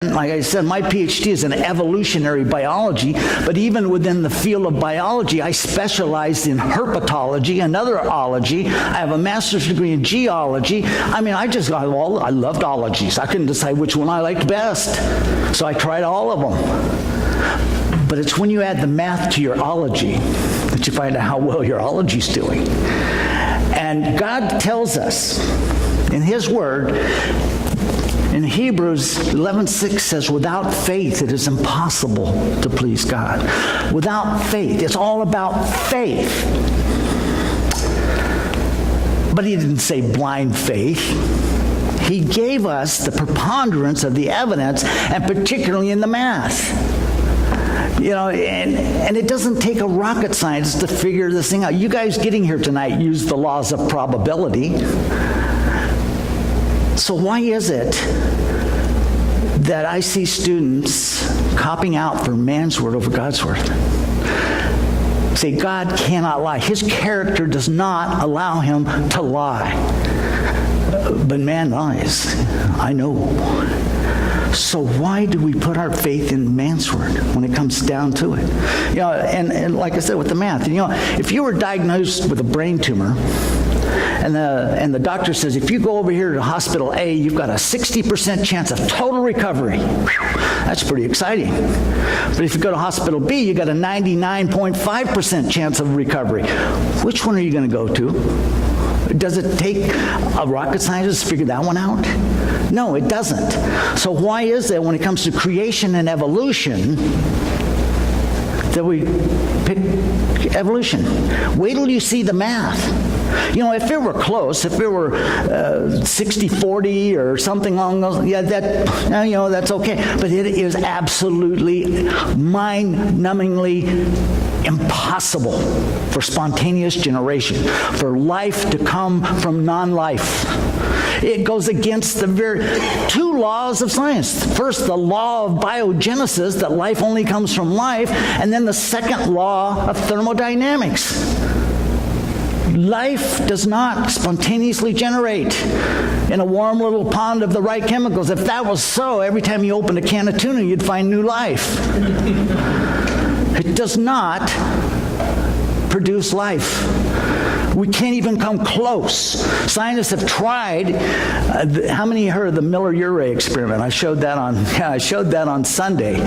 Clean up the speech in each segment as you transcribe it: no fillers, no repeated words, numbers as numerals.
Like I said, my PhD is in evolutionary biology, but even within the field of biology, I specialized in herpetology, another ology. I have a master's degree in geology. I loved ologies. I couldn't decide which one I liked best, so I tried all of them. But it's when you add the math to your ology that you find out how well your ology's doing. And God tells us in His Word, in Hebrews 11:6 says, without faith it is impossible to please God. Without faith. It's all about faith. But He didn't say blind faith. He gave us the preponderance of the evidence, and particularly in the math. You know, and it doesn't take a rocket scientist to figure this thing out. You guys getting here tonight use the laws of probability. So why is it that I see students copping out for man's word over God's word? Say, God cannot lie. His character does not allow him to lie. But man lies. I know. So why do we put our faith in man's word when it comes down to it? You know, and like I said with the math, you know, if you were diagnosed with a brain tumor, and the doctor says, if you go over here to hospital A, you've got a 60% chance of total recovery. Whew, that's pretty exciting. But if you go to hospital B, you got a 99.5% chance of recovery. Which one are you going to go to? Does it take a rocket scientist to figure that one out? No, it doesn't. So why is it when it comes to creation and evolution that we pick evolution? Wait till you see the math. You know, if it were close, if it were 60-40 or something along those, that's okay. But it is absolutely mind-numbingly impossible for spontaneous generation, for life to come from non-life. It goes against the very two laws of science. First, the law of biogenesis, that life only comes from life, and then the second law of thermodynamics. Life does not spontaneously generate in a warm little pond of the right chemicals. If that was so, every time you opened a can of tuna, you'd find new life. It does not produce life. We can't even come close. Scientists have tried. How many heard of the Miller-Urey experiment? I showed that on Sunday.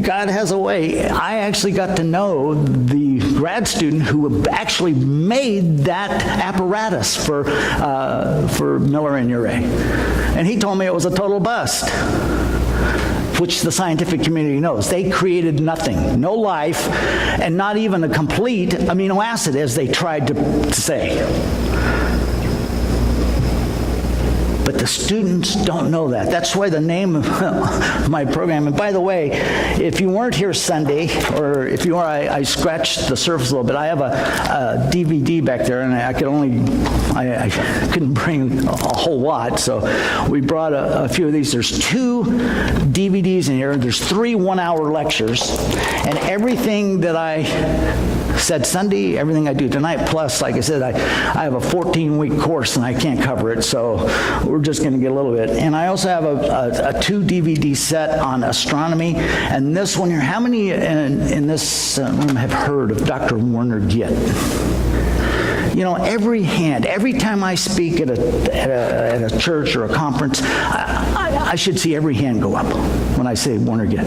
God has a way. I actually got to know the grad student who actually made that apparatus for Miller and Urey, and he told me it was a total bust, which the scientific community knows. They created nothing, no life, and not even a complete amino acid, as they tried to say. But the students don't know that. That's why the name of my program, and by the way, if you weren't here Sunday, or if you are, I scratched the surface a little bit. I have a DVD back there, and I couldn't bring a whole lot, so we brought a few of these. There's 2 DVDs in here. There's 3 one-hour lectures, and everything that I said Sunday, everything I do tonight, plus, like I said, I have a 14-week course and I can't cover it, so we're just going to get a little bit. And I also have a 2 DVD set on astronomy, and this one here, how many in this room have heard of Dr. Werner Gitt? You know, every time I speak at a church or a conference, I should see every hand go up when I say Werner Gitt.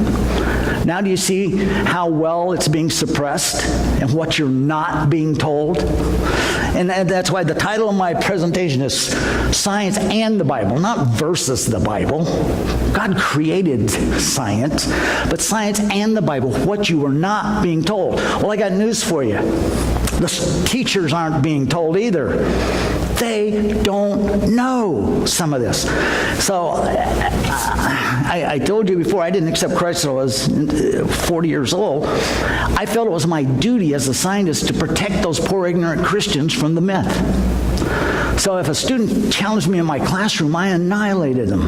Now do you see how well it's being suppressed and what you're not being told? And that's why the title of my presentation is Science and the Bible, not versus the Bible. God created science, but science and the Bible, what you are not being told. Well, I got news for you. The teachers aren't being told either. They don't know some of this. So I told you before, I didn't accept Christ until I was 40 years old. I felt it was my duty as a scientist to protect those poor ignorant Christians from the myth. So if a student challenged me in my classroom, I annihilated them.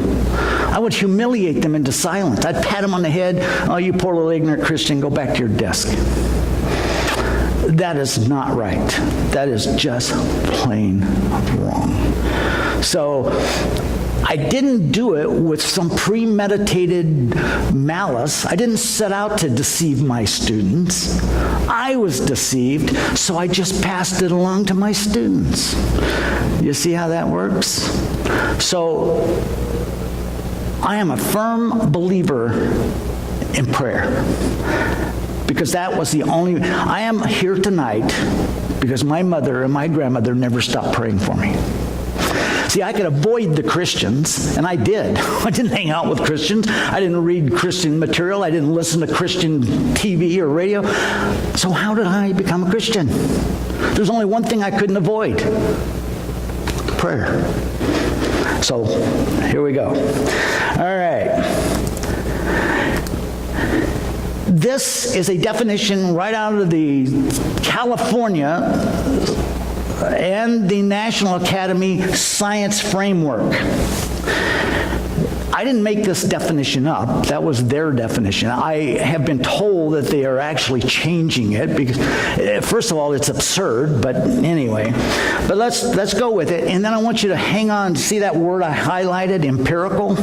I would humiliate them into silence. I'd pat them on the head. Oh, you poor little ignorant Christian, go back to your desk. That is not right. That is just plain wrong. So I didn't do it with some premeditated malice. I didn't set out to deceive my students. I was deceived, so I just passed it along to my students. You see how that works? So, I am a firm believer in prayer, because that was the only... I am here tonight because my mother and my grandmother never stopped praying for me. See, I could avoid the Christians, and I did. I didn't hang out with Christians. I didn't read Christian material. I didn't listen to Christian TV or radio. So how did I become a Christian? There's only one thing I couldn't avoid: prayer. So here we go. All right. This is a definition right out of the California and the National Academy Science Framework. I didn't make this definition up. That was their definition. I have been told that they are actually changing it because, first of all, it's absurd, but anyway. But let's go with it. And then I want you to hang on. See that word I highlighted, empirical?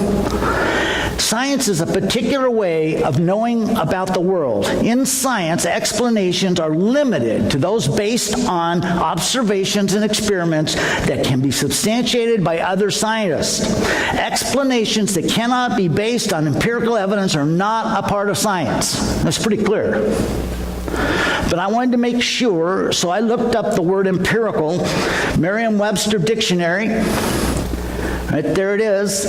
Science is a particular way of knowing about the world. In science, explanations are limited to those based on observations and experiments that can be substantiated by other scientists. Explanations that cannot be based on empirical evidence are not a part of science. That's pretty clear. But I wanted to make sure, so I looked up the word empirical, Merriam-Webster Dictionary. Right there it is.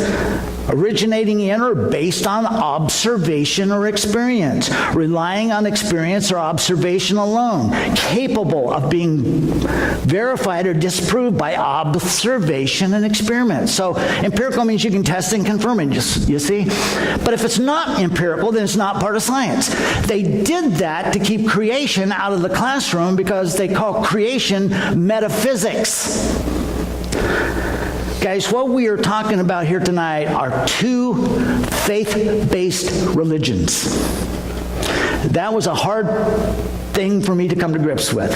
Originating in or based on observation or experience, relying on experience or observation alone, capable of being verified or disproved by observation and experiment. So empirical means you can test and confirm it, you see? But if it's not empirical, then it's not part of science. They did that to keep creation out of the classroom because they call creation metaphysics. Guys, what we are talking about here tonight are two faith-based religions. That was a hard thing for me to come to grips with.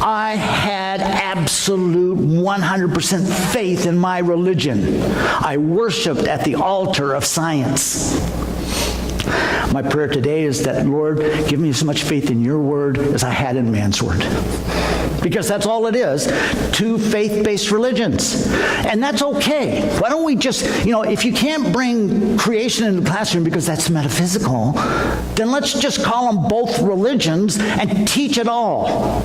I had absolute 100% faith in my religion. I worshiped at the altar of science. My prayer today is that, Lord, give me as much faith in your word as I had in man's word. Because that's all it is, two faith-based religions. And that's okay. Why don't we just, if you can't bring creation into the classroom because that's metaphysical, then let's just call them both religions and teach it all.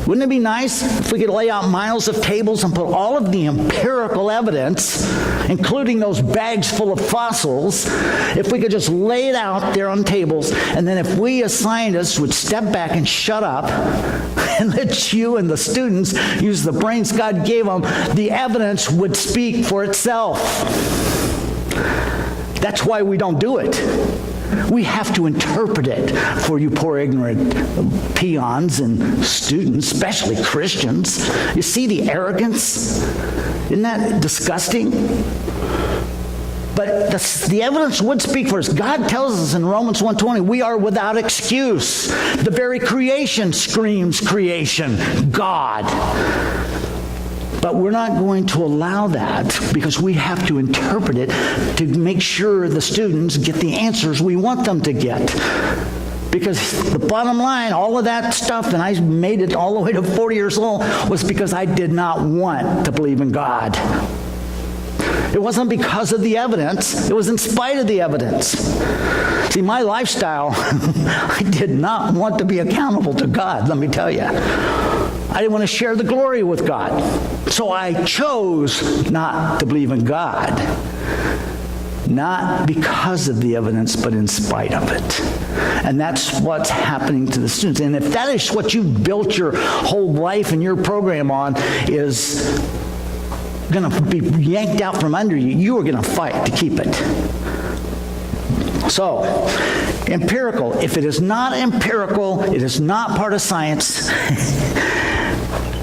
Wouldn't it be nice if we could lay out miles of tables and put all of the empirical evidence, including those bags full of fossils, if we could just lay it out there on tables, and then if we as scientists would step back and shut up and let you and the students use the brains God gave them, the evidence would speak for itself. That's why we don't do it. We have to interpret it for you poor ignorant peons and students, especially Christians. You see the arrogance? Isn't that disgusting? But the evidence would speak for us. God tells us in Romans 1:20, we are without excuse. The very creation screams creation, God. But we're not going to allow that because we have to interpret it to make sure the students get the answers we want them to get. Because the bottom line, all of that stuff, and I made it all the way to 40 years old, was because I did not want to believe in God. It wasn't because of the evidence. It was in spite of the evidence. See, my lifestyle, I did not want to be accountable to God, let me tell you. I didn't want to share the glory with God. So I chose not to believe in God. Not because of the evidence, but in spite of it. And that's what's happening to the students. And if that is what you built your whole life and your program on, is going to be yanked out from under you, you are going to fight to keep it. So, empirical. If it is not empirical, it is not part of science.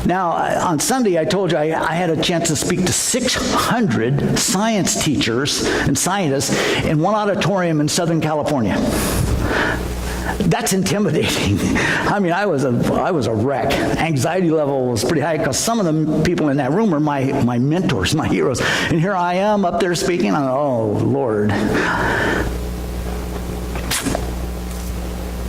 Now, on Sunday, I told you I had a chance to speak to 600 science teachers and scientists in one auditorium in Southern California. That's intimidating. I mean, I was a wreck. Anxiety level was pretty high because some of the people in that room are my mentors, my heroes. And here I am up there speaking. Oh, Lord.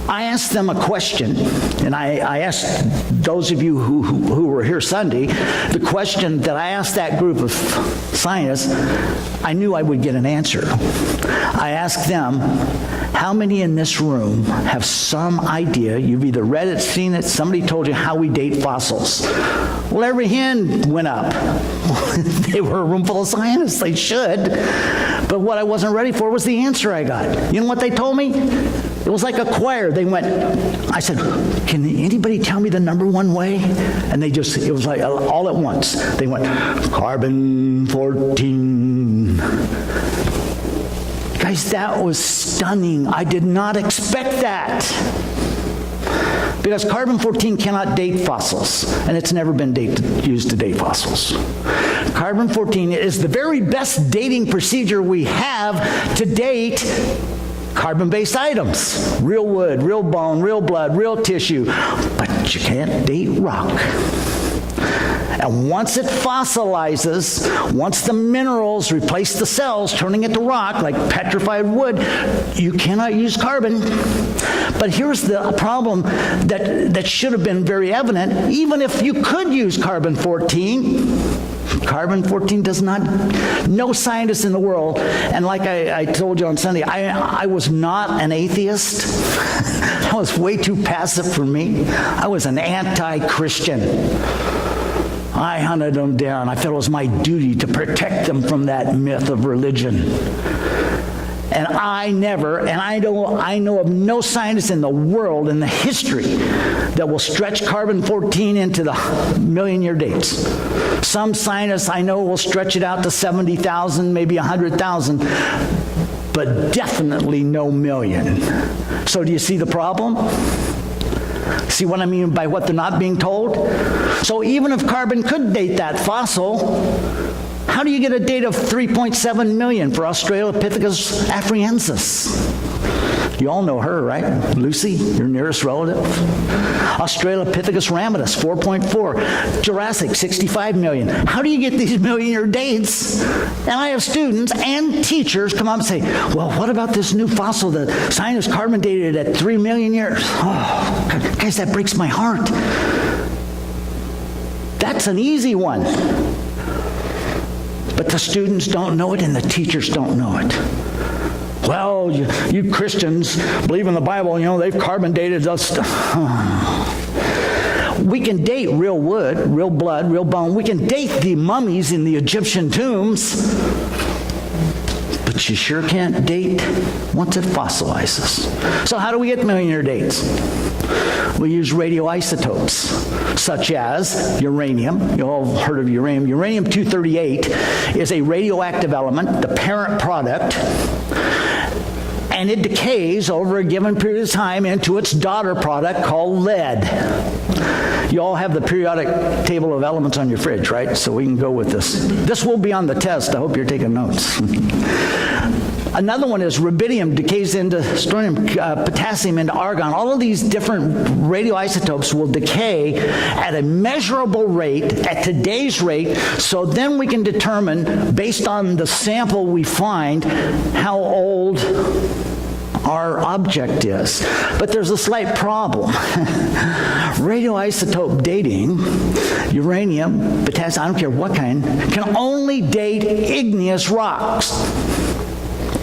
I asked them a question, and I asked those of you who were here Sunday, the question that I asked that group of scientists, I knew I would get an answer. I asked them, how many in this room have some idea, you've either read it, seen it, somebody told you how we date fossils? Well, every hand went up. They were a room full of scientists, they should. But what I wasn't ready for was the answer I got. You know what they told me? It was like a choir. They went, I said, can anybody tell me the number one way? And they just, it was like all at once. They went, carbon-14. Guys, that was stunning. I did not expect that. Because carbon-14 cannot date fossils, and it's never been used to date fossils. Carbon-14 is the very best dating procedure we have to date carbon-based items. Real wood, real bone, real blood, real tissue. But you can't date rock. And once it fossilizes, once the minerals replace the cells, turning it to rock, like petrified wood, you cannot use carbon. But here's the problem that should have been very evident. Even if you could use carbon-14, carbon-14 does not, no scientist in the world, and like I told you on Sunday, I was not an atheist. That was way too passive for me. I was an anti-Christian. I hunted them down. I felt it was my duty to protect them from that myth of religion. And I know of no scientist in the world, in the history, that will stretch carbon-14 into the million-year dates. Some scientists I know will stretch it out to 70,000, maybe 100,000, but definitely no million. So do you see the problem? See what I mean by what they're not being told? So even if carbon could date that fossil, how do you get a date of 3.7 million for Australopithecus afarensis? You all know her, right? Lucy, your nearest relative. Australopithecus ramidus, 4.4. Jurassic, 65 million. How do you get these million-year dates? And I have students and teachers come up and say, well, what about this new fossil that scientists carbon dated at 3 million years? Oh, guys, that breaks my heart. That's an easy one. But the students don't know it and the teachers don't know it. Well, you Christians believe in the Bible, they've carbon dated us. We can date real wood, real blood, real bone. We can date the mummies in the Egyptian tombs. But you sure can't date once it fossilizes. So how do we get million-year dates? We use radioisotopes, such as uranium. You all heard of uranium. Uranium-238 is a radioactive element, the parent product, and it decays over a given period of time into its daughter product called lead. You all have the periodic table of elements on your fridge, right? So we can go with this. This will be on the test. I hope you're taking notes. Another one is rubidium decays into strontium, potassium into argon. All of these different radioisotopes will decay at a measurable rate, at today's rate, so then we can determine, based on the sample we find, how old our object is. But there's a slight problem. Radioisotope dating, uranium, potassium, I don't care what kind, can only date igneous rocks.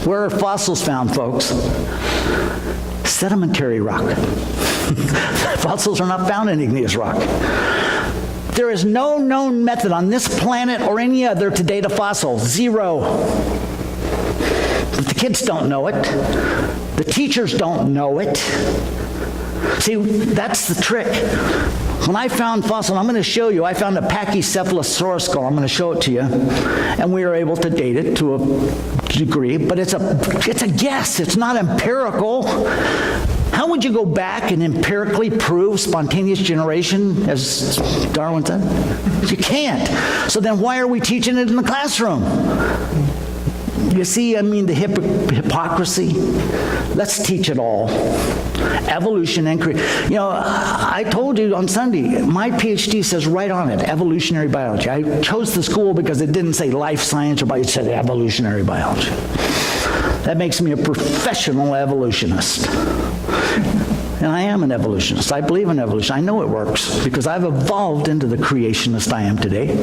Where are fossils found, folks? Sedimentary rock. Fossils are not found in igneous rock. There is no known method on this planet or any other to date a fossil. Zero. But the kids don't know it. The teachers don't know it. See, that's the trick. When I found fossil, I'm going to show you, I found a Pachycephalosaurus skull. I'm going to show it to you. And we were able to date it to a degree, but it's a guess. It's not empirical. How would you go back and empirically prove spontaneous generation, as Darwin said? You can't. So then why are we teaching it in the classroom? You see, the hypocrisy? Let's teach it all. Evolution and I told you on Sunday, my PhD says right on it, evolutionary biology. I chose the school because it didn't say life science or biology, it said evolutionary biology. That makes me a professional evolutionist. And I am an evolutionist. I believe in evolution. I know it works because I've evolved into the creationist I am today.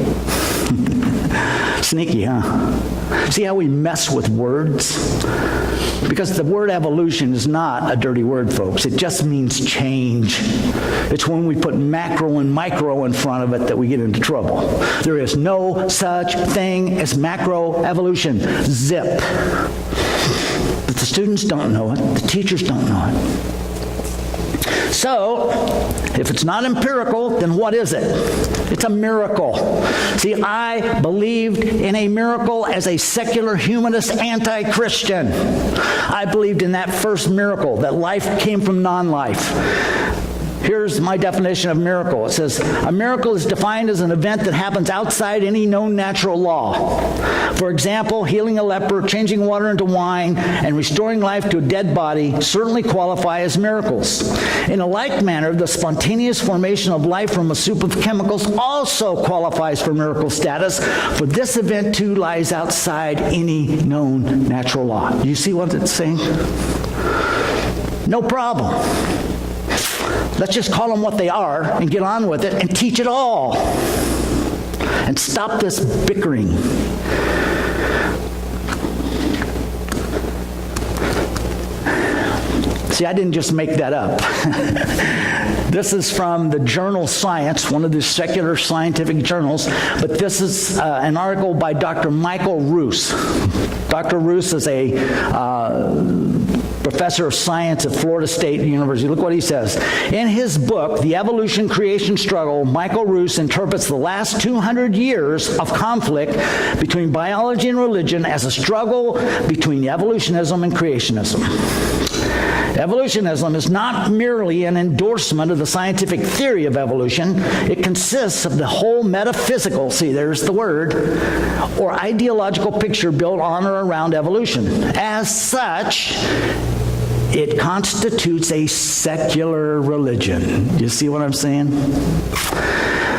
Sneaky, huh? See how we mess with words? Because the word evolution is not a dirty word, folks. It just means change. It's when we put macro and micro in front of it that we get into trouble. There is no such thing as macro evolution. Zip. But the students don't know it. The teachers don't know it. So, if it's not empirical, then what is it? It's a miracle. See, I believed in a miracle as a secular humanist anti-Christian. I believed in that first miracle, that life came from non-life. Here's my definition of miracle. It says, a miracle is defined as an event that happens outside any known natural law. For example, healing a leper, changing water into wine, and restoring life to a dead body certainly qualify as miracles. In a like manner, the spontaneous formation of life from a soup of chemicals also qualifies for miracle status, for this event too lies outside any known natural law. Do you see what it's saying? No problem. Let's just call them what they are and get on with it and teach it all. And stop this bickering. See, I didn't just make that up. This is from the journal Science, one of the secular scientific journals, but this is an article by Dr. Michael Ruse. Dr. Ruse is a professor of science at Florida State University. Look what he says. In his book, The Evolution-Creation Struggle, Michael Ruse interprets the last 200 years of conflict between biology and religion as a struggle between evolutionism and creationism. Evolutionism is not merely an endorsement of the scientific theory of evolution. It consists of the whole metaphysical, see, there's the word, or ideological picture built on or around evolution. As such, it constitutes a secular religion. You see what I'm saying?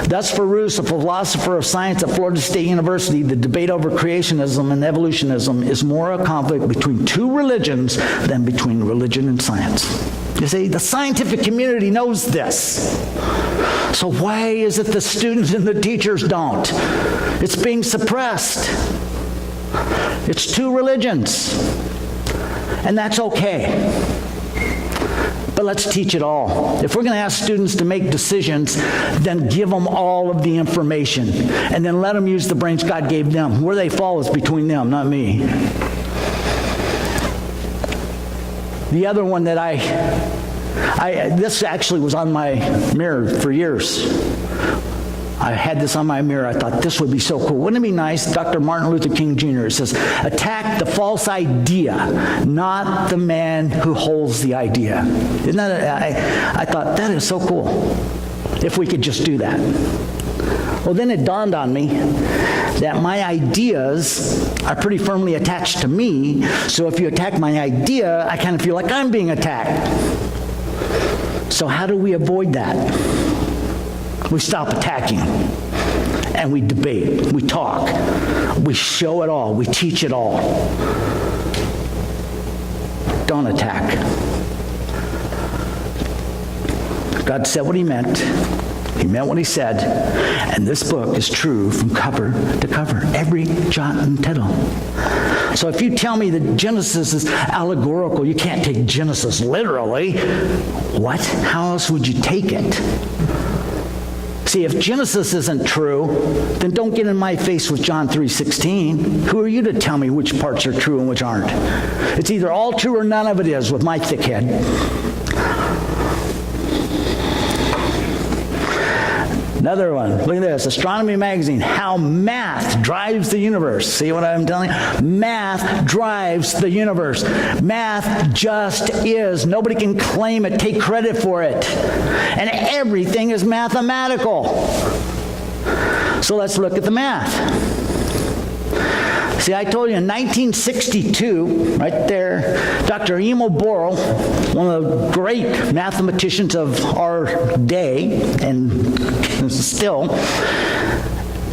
Thus, for Ruse, a philosopher of science at Florida State University, the debate over creationism and evolutionism is more a conflict between two religions than between religion and science. You see, the scientific community knows this. So why is it the students and the teachers don't? It's being suppressed. It's two religions. And that's okay. But let's teach it all. If we're going to ask students to make decisions, then give them all of the information. And then let them use the brains God gave them. Where they fall is between them, not me. The other one that this actually was on my mirror for years. I had this on my mirror. I thought this would be so cool. Wouldn't it be nice? Dr. Martin Luther King Jr. says, attack the false idea, not the man who holds the idea. Isn't that? I thought, that is so cool. If we could just do that. Well, then it dawned on me that my ideas are pretty firmly attached to me. So if you attack my idea, I kind of feel like I'm being attacked. So how do we avoid that? We stop attacking, and we debate, we talk, we show it all, we teach it all. Don't attack. God said what he meant. He meant what he said. And this book is true from cover to cover, every jot and tittle. So if you tell me that Genesis is allegorical, you can't take Genesis literally. What? How else would you take it? See, if Genesis isn't true, then don't get in my face with John 3:16. Who are you to tell me which parts are true and which aren't? It's either all true or none of it is with my thick head. Another one. Look at this. Astronomy Magazine. How math drives the universe. See what I'm telling you? Math drives the universe. Math just is. Nobody can claim it, take credit for it. And everything is mathematical. So let's look at the math. See, I told you in 1962, right there, Dr. Emil Borel, one of the great mathematicians of our day, and still,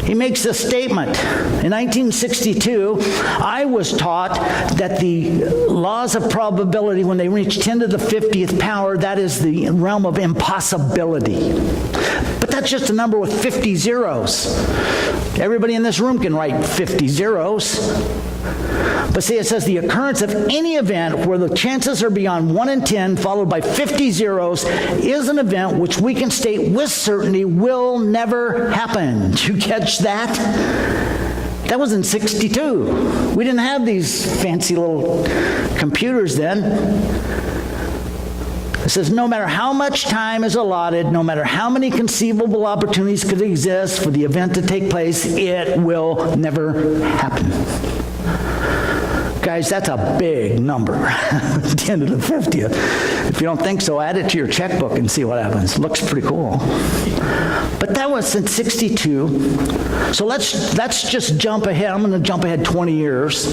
he makes this statement. In 1962, I was taught that the laws of probability, when they reach 10 to the 50th power, that is the realm of impossibility. But that's just a number with 50 zeros. Everybody in this room can write 50 zeros. But see, it says the occurrence of any event where the chances are beyond 1 in 10 followed by 50 zeros is an event which we can state with certainty will never happen. Did you catch that? That was in 62. We didn't have these fancy little computers then. It says no matter how much time is allotted, no matter how many conceivable opportunities could exist for the event to take place, it will never happen. Guys, that's a big number, 10 to the 50th. If you don't think so, add it to your checkbook and see what happens. Looks pretty cool. But that was in 62. So let's just jump ahead. I'm going to jump ahead 20 years.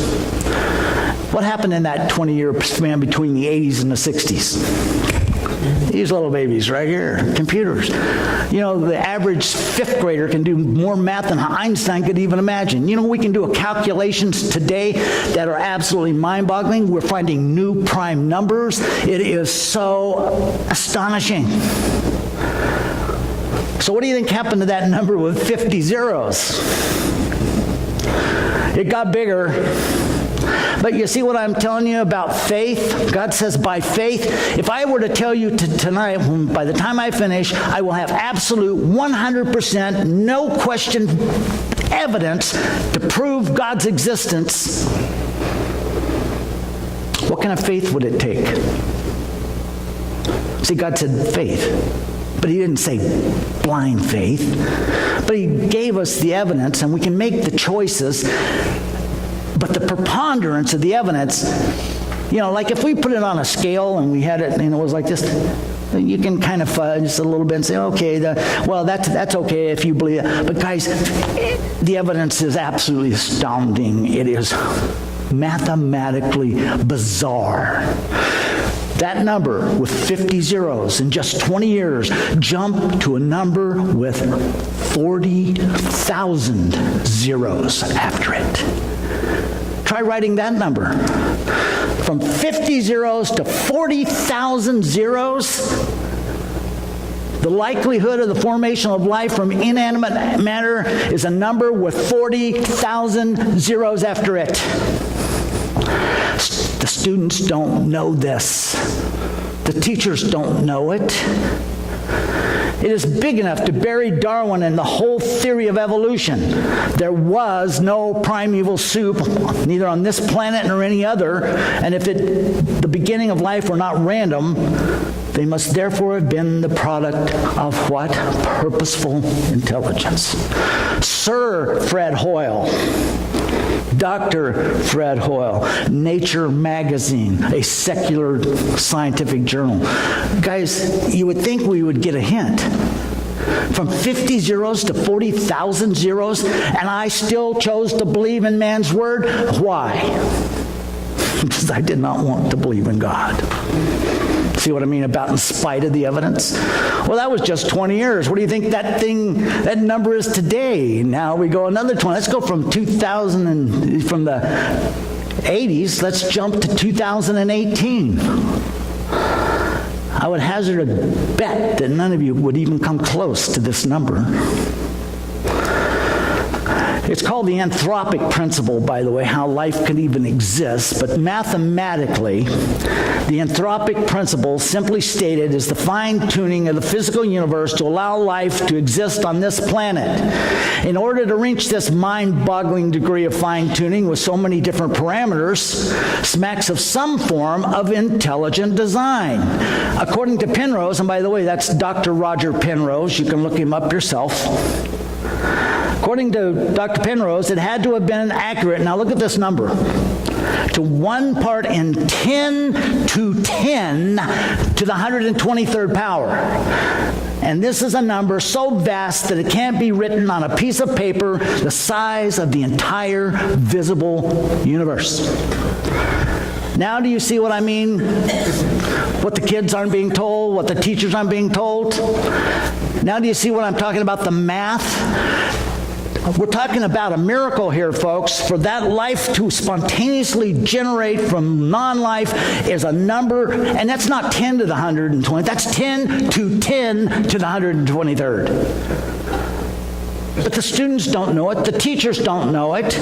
What happened in that 20-year span between the 80s and the 60s? These little babies right here, computers. You know, the average fifth grader can do more math than Einstein could even imagine. You know, we can do calculations today that are absolutely mind-boggling. We're finding new prime numbers. It is so astonishing. So what do you think happened to that number with 50 zeros? It got bigger. But you see what I'm telling you about faith? God says by faith, if I were to tell you tonight, by the time I finish, I will have absolute 100%, no question evidence to prove God's existence, what kind of faith would it take? See, God said faith, but he didn't say blind faith, but he gave us the evidence, and we can make the choices. But the preponderance of the evidence, you know, like if we put it on a scale and we had it and it was like this, you can kind of just a little bit and say, okay, well, that's okay if you believe it. But guys, the evidence is absolutely astounding. It is mathematically bizarre. That number with 50 zeros in just 20 years jumped to a number with 40,000 zeros after it. Try writing that number. From 50 zeros to 40,000 zeros, the likelihood of the formation of life from inanimate matter is a number with 40,000 zeros after it. The students don't know this. The teachers don't know it. It is big enough to bury Darwin and the whole theory of evolution. There was no primeval soup, neither on this planet nor any other, and if the beginning of life were not random, they must therefore have been the product of what? Purposeful intelligence. Sir Fred Hoyle, Dr. Fred Hoyle, Nature magazine, a secular scientific journal. Guys, you would think we would get a hint. From 50 zeros to 40,000 zeros, and I still chose to believe in man's word. Why? Because I did not want to believe in God. See what I mean about in spite of the evidence? Well, that was just 20 years. What do you think that number is today? Now we go another 20. Let's go from 2000 and from the 80s, let's jump to 2018. I would hazard a bet that none of you would even come close to this number. It's called the anthropic principle, by the way, how life could even exist. But mathematically, the anthropic principle, simply stated, is the fine-tuning of the physical universe to allow life to exist on this planet. In order to reach this mind-boggling degree of fine-tuning with so many different parameters, smacks of some form of intelligent design. According to Penrose, and by the way, that's Dr. Roger Penrose. You can look him up yourself. According to Dr. Penrose, it had to have been accurate. Now look at this number. To 1 part in 10 to 10 to the 123rd power. And this is a number so vast that it can't be written on a piece of paper the size of the entire visible universe. Now do you see what I mean? What the kids aren't being told, what the teachers aren't being told? Now do you see what I'm talking about, the math? We're talking about a miracle here, folks. For that life to spontaneously generate from non-life is a number, and that's not 10 to the 120, that's 10 to 10 to the 123rd. But the students don't know it, the teachers don't know it.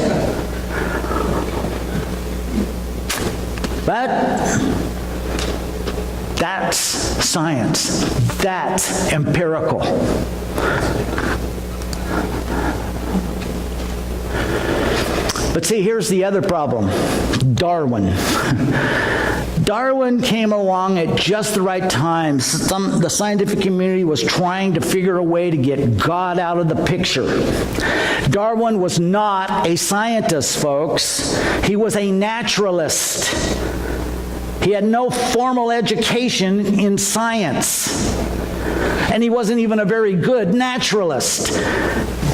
But that's science. That's empirical. But see, here's the other problem. Darwin. Darwin came along at just the right time. The scientific community was trying to figure a way to get God out of the picture. Darwin was not a scientist, folks. He was a naturalist. He had no formal education in science. And he wasn't even a very good naturalist.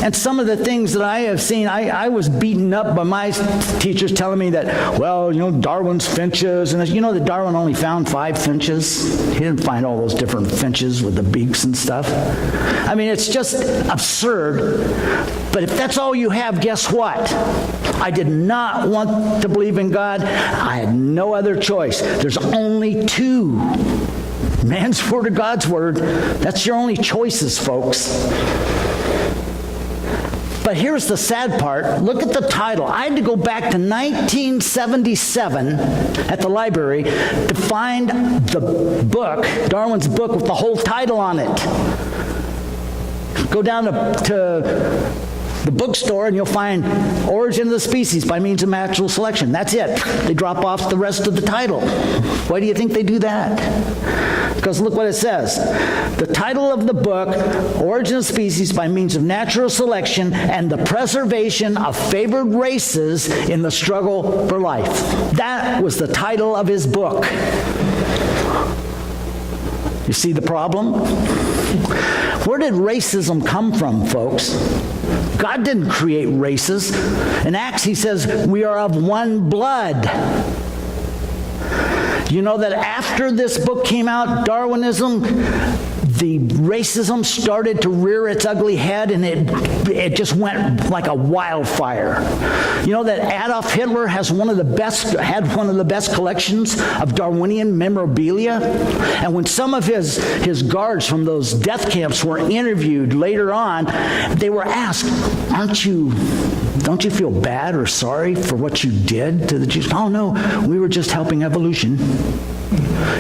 And some of the things that I have seen, I was beaten up by my teachers telling me that, well, Darwin's finches, and you know that Darwin only found 5 finches? He didn't find all those different finches with the beaks and stuff. I mean, it's just absurd. But if that's all you have, guess what? I did not want to believe in God. I had no other choice. There's only 2. Man's word or God's word. That's your only choices, folks. But here's the sad part. Look at the title. I had to go back to 1977 at the library to find the book, Darwin's book, with the whole title on it. Go down to the bookstore and you'll find Origin of the Species by Means of Natural Selection. That's it. They drop off the rest of the title. Why do you think they do that? Because look what it says. The title of the book, Origin of Species by Means of Natural Selection and the Preservation of Favored Races in the Struggle for Life. That was the title of his book. You see the problem? Where did racism come from, folks? God didn't create races. In Acts, he says, we are of one blood. You know that after this book came out, Darwinism, the racism started to rear its ugly head, and it just went like a wildfire. You know that Adolf Hitler had one of the best collections of Darwinian memorabilia, and when some of his guards from those death camps were interviewed later on, they were asked, don't you feel bad or sorry for what you did to the Jews? Oh no, we were just helping evolution.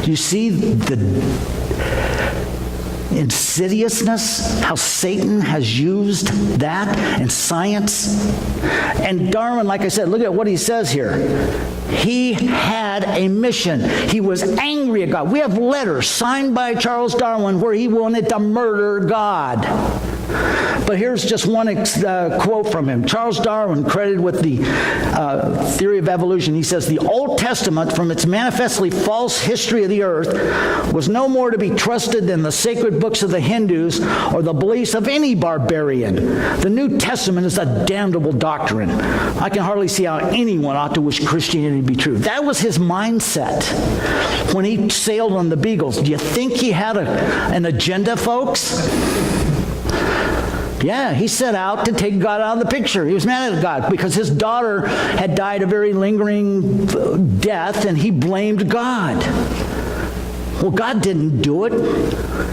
You see the insidiousness, how Satan has used that in science. And Darwin, like I said, look at what he says here. He had a mission. He was angry at God. We have letters signed by Charles Darwin where he wanted to murder God. But here's just one quote from him. Charles Darwin, credited with the theory of evolution, he says, the Old Testament, from its manifestly false history of the earth, was no more to be trusted than the sacred books of the Hindus or the beliefs of any barbarian. The New Testament is a damnable doctrine. I can hardly see how anyone ought to wish Christianity to be true. That was his mindset when he sailed on the Beagles. Do you think he had an agenda, folks? Yeah, he set out to take God out of the picture. He was mad at God because his daughter had died a very lingering death, and he blamed God. Well, God didn't do it.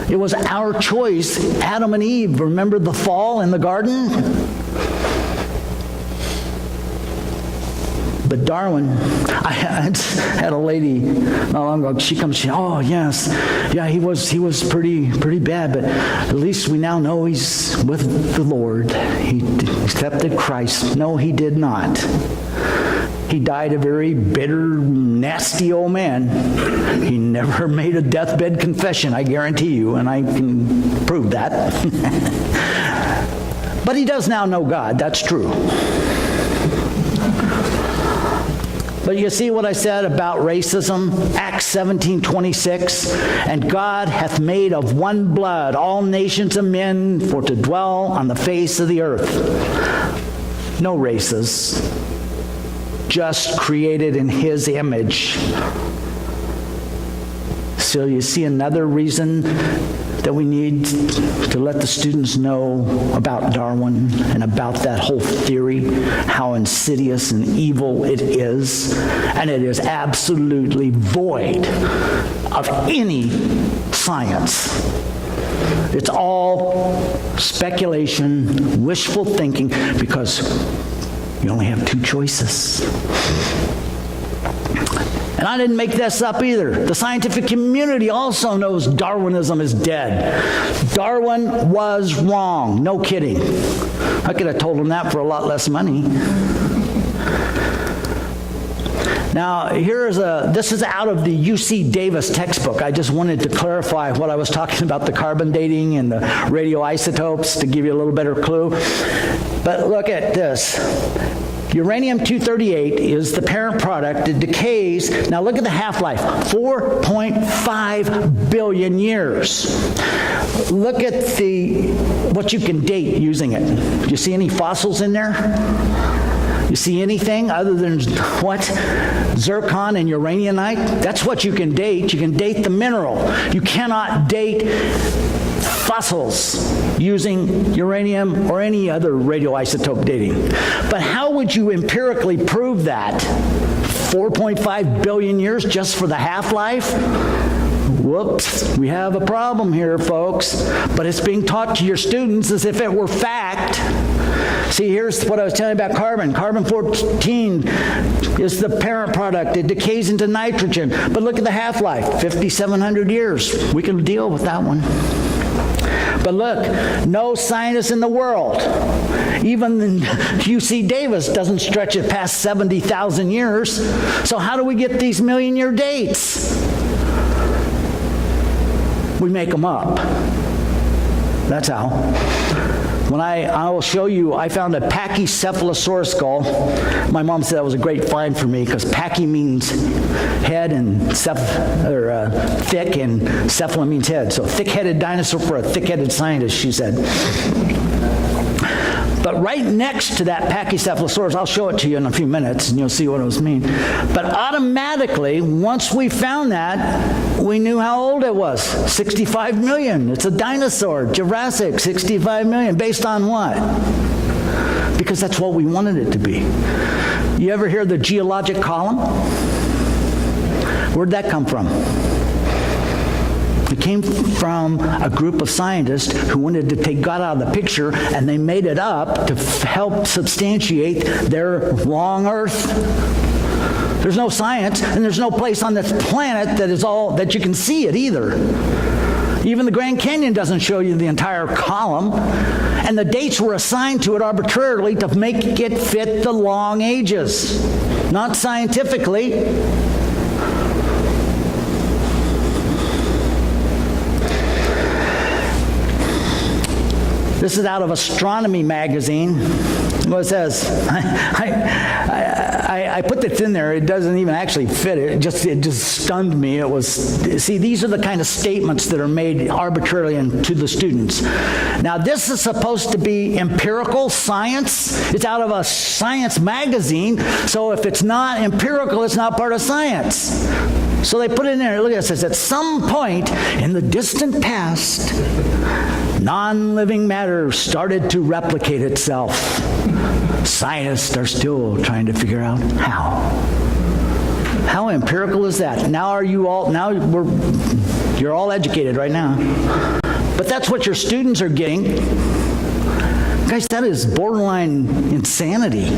It was our choice. Adam and Eve, remember the fall in the garden? But Darwin, I had a lady not long ago, she comes, oh yes, yeah, he was pretty bad, but at least we now know he's with the Lord. He accepted Christ. No, he did not. He died a very bitter, nasty old man. He never made a deathbed confession, I guarantee you, and I can prove that. But he does now know God, that's true. But But you see what I said about racism? Acts 17:26. And God hath made of one blood all nations of men for to dwell on the face of the earth. No races, just created in his image. So you see another reason that we need to let the students know about Darwin and about that whole theory, how insidious and evil it is. And it is absolutely void of any science. It's all speculation, wishful thinking, because you only have two choices. And I didn't make this up either. The scientific community also knows Darwinism is dead. Darwin was wrong. No kidding. I could have told him that for a lot less money. Now, this is out of the UC Davis textbook. I just wanted to clarify what I was talking about, the carbon dating and the radioisotopes, to give you a little better clue. But look at this. Uranium-238 is the parent product. It decays. Now look at the half-life, 4.5 billion years. Look at what you can date using it. Do you see any fossils in there? You see anything other than what? Zircon and uraninite? That's what you can date. You can date the mineral. You cannot date fossils using uranium or any other radioisotope dating. But how would you empirically prove that? 4.5 billion years just for the half-life? Whoops, we have a problem here, folks. But it's being taught to your students as if it were fact. See, here's what I was telling you about carbon. Carbon-14 is the parent product. It decays into nitrogen. But look at the half-life, 5,700 years. We can deal with that one. But look, no scientist in the world, even UC Davis, doesn't stretch it past 70,000 years. So how do we get these million-year dates? We make them up. That's how. I will show you, I found a Pachycephalosaurus skull. My mom said that was a great find for me because Pachy means head and thick, and cephala means head. So thick-headed dinosaur for a thick-headed scientist, she said. But right next to that Pachycephalosaurus, I'll show it to you in a few minutes, and you'll see what it was mean. But automatically, once we found that, we knew how old it was. 65 million. It's a dinosaur, Jurassic, 65 million. Based on what? Because that's what we wanted it to be. You ever hear the geologic column? Where'd that come from? It came from a group of scientists who wanted to take God out of the picture, and they made it up to help substantiate their long earth. There's no science, and there's no place on this planet that you can see it either. Even the Grand Canyon doesn't show you the entire column, and the dates were assigned to it arbitrarily to make it fit the long ages, not scientifically. This is out of Astronomy magazine. What it says, I put this in there. It doesn't even actually fit. It just stunned me. See, these are the kind of statements that are made arbitrarily to the students. Now, this is supposed to be empirical science. It's out of a science magazine. So if it's not empirical, it's not part of science. So they put it in there. Look at it. It says, at some point in the distant past, non-living matter started to replicate itself. Scientists are still trying to figure out how. How empirical is that? You're all educated right now. But that's what your students are getting. Guys, that is borderline insanity.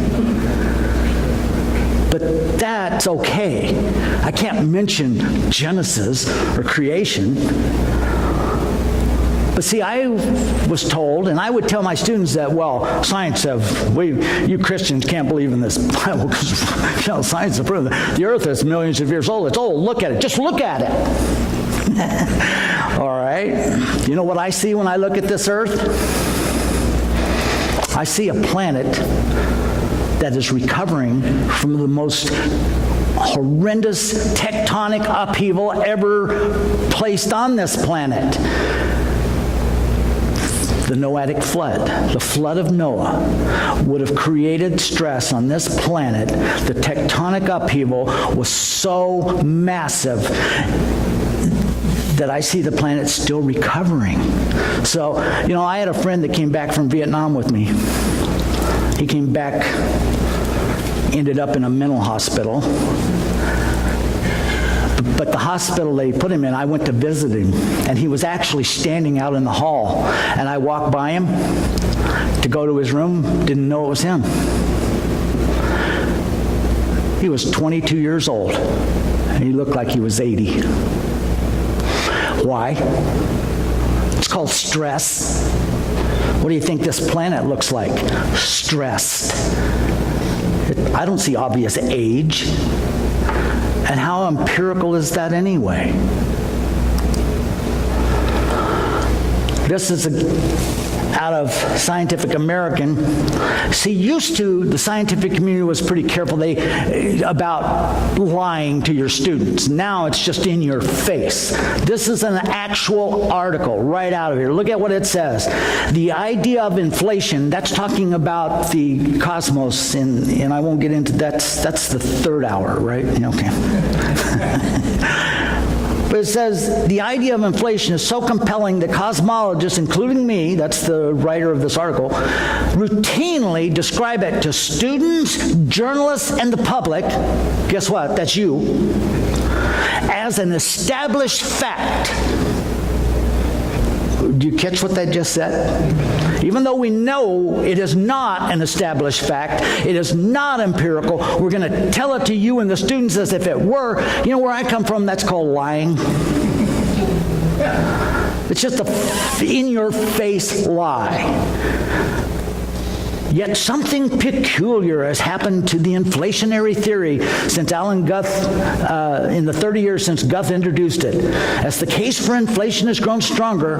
But that's okay. I can't mention Genesis or creation. But see, I was told, and I would tell my students that, well, you Christians can't believe in this Bible because science has proven that the earth is millions of years old. It's old. Look at it. Just look at it. All right. You know what I see when I look at this earth? I see a planet that is recovering from the most horrendous tectonic upheaval ever placed on this planet. The Noahic flood, the flood of Noah, would have created stress on this planet. The tectonic upheaval was so massive that I see the planet still recovering. So, I had a friend that came back from Vietnam with me. He came back, ended up in a mental hospital. But the hospital they put him in, I went to visit him, and he was actually standing out in the hall. And I walked by him to go to his room, didn't know it was him. He was 22 years old, and he looked like he was 80. Why? It's called stress. What do you think this planet looks like? Stressed. I don't see obvious age. And how empirical is that anyway? This is out of Scientific American. See, used to, the scientific community was pretty careful about lying to your students. Now it's just in your face. This is an actual article right out of here. Look at what it says. The idea of inflation, that's talking about the cosmos, and I won't get into that's the third hour, right? Okay. But it says, the idea of inflation is so compelling that cosmologists, including me, that's the writer of this article, routinely describe it to students, journalists, and the public, guess what, that's you, as an established fact. Do you catch what that just said? Even though we know it is not an established fact, it is not empirical, we're going to tell it to you and the students as if it were. You know where I come from? That's called lying. It's just a in-your-face lie. Yet something peculiar has happened to the inflationary theory since Alan Guth, in the 30 years since Guth introduced it. As the case for inflation has grown stronger,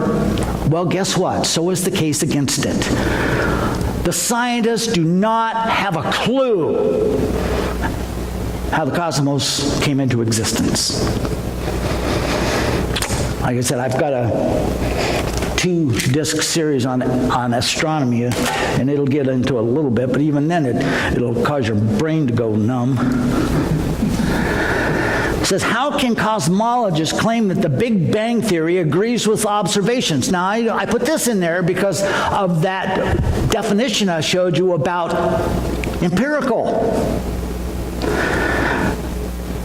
well, guess what? So is the case against it. The scientists do not have a clue how the cosmos came into existence. Like I said, I've got a 2-disc series on astronomy, and it'll get into a little bit, but even then it'll cause your brain to go numb. It says, how can cosmologists claim that the Big Bang Theory agrees with observations? Now, I put this in there because of that definition I showed you about empirical.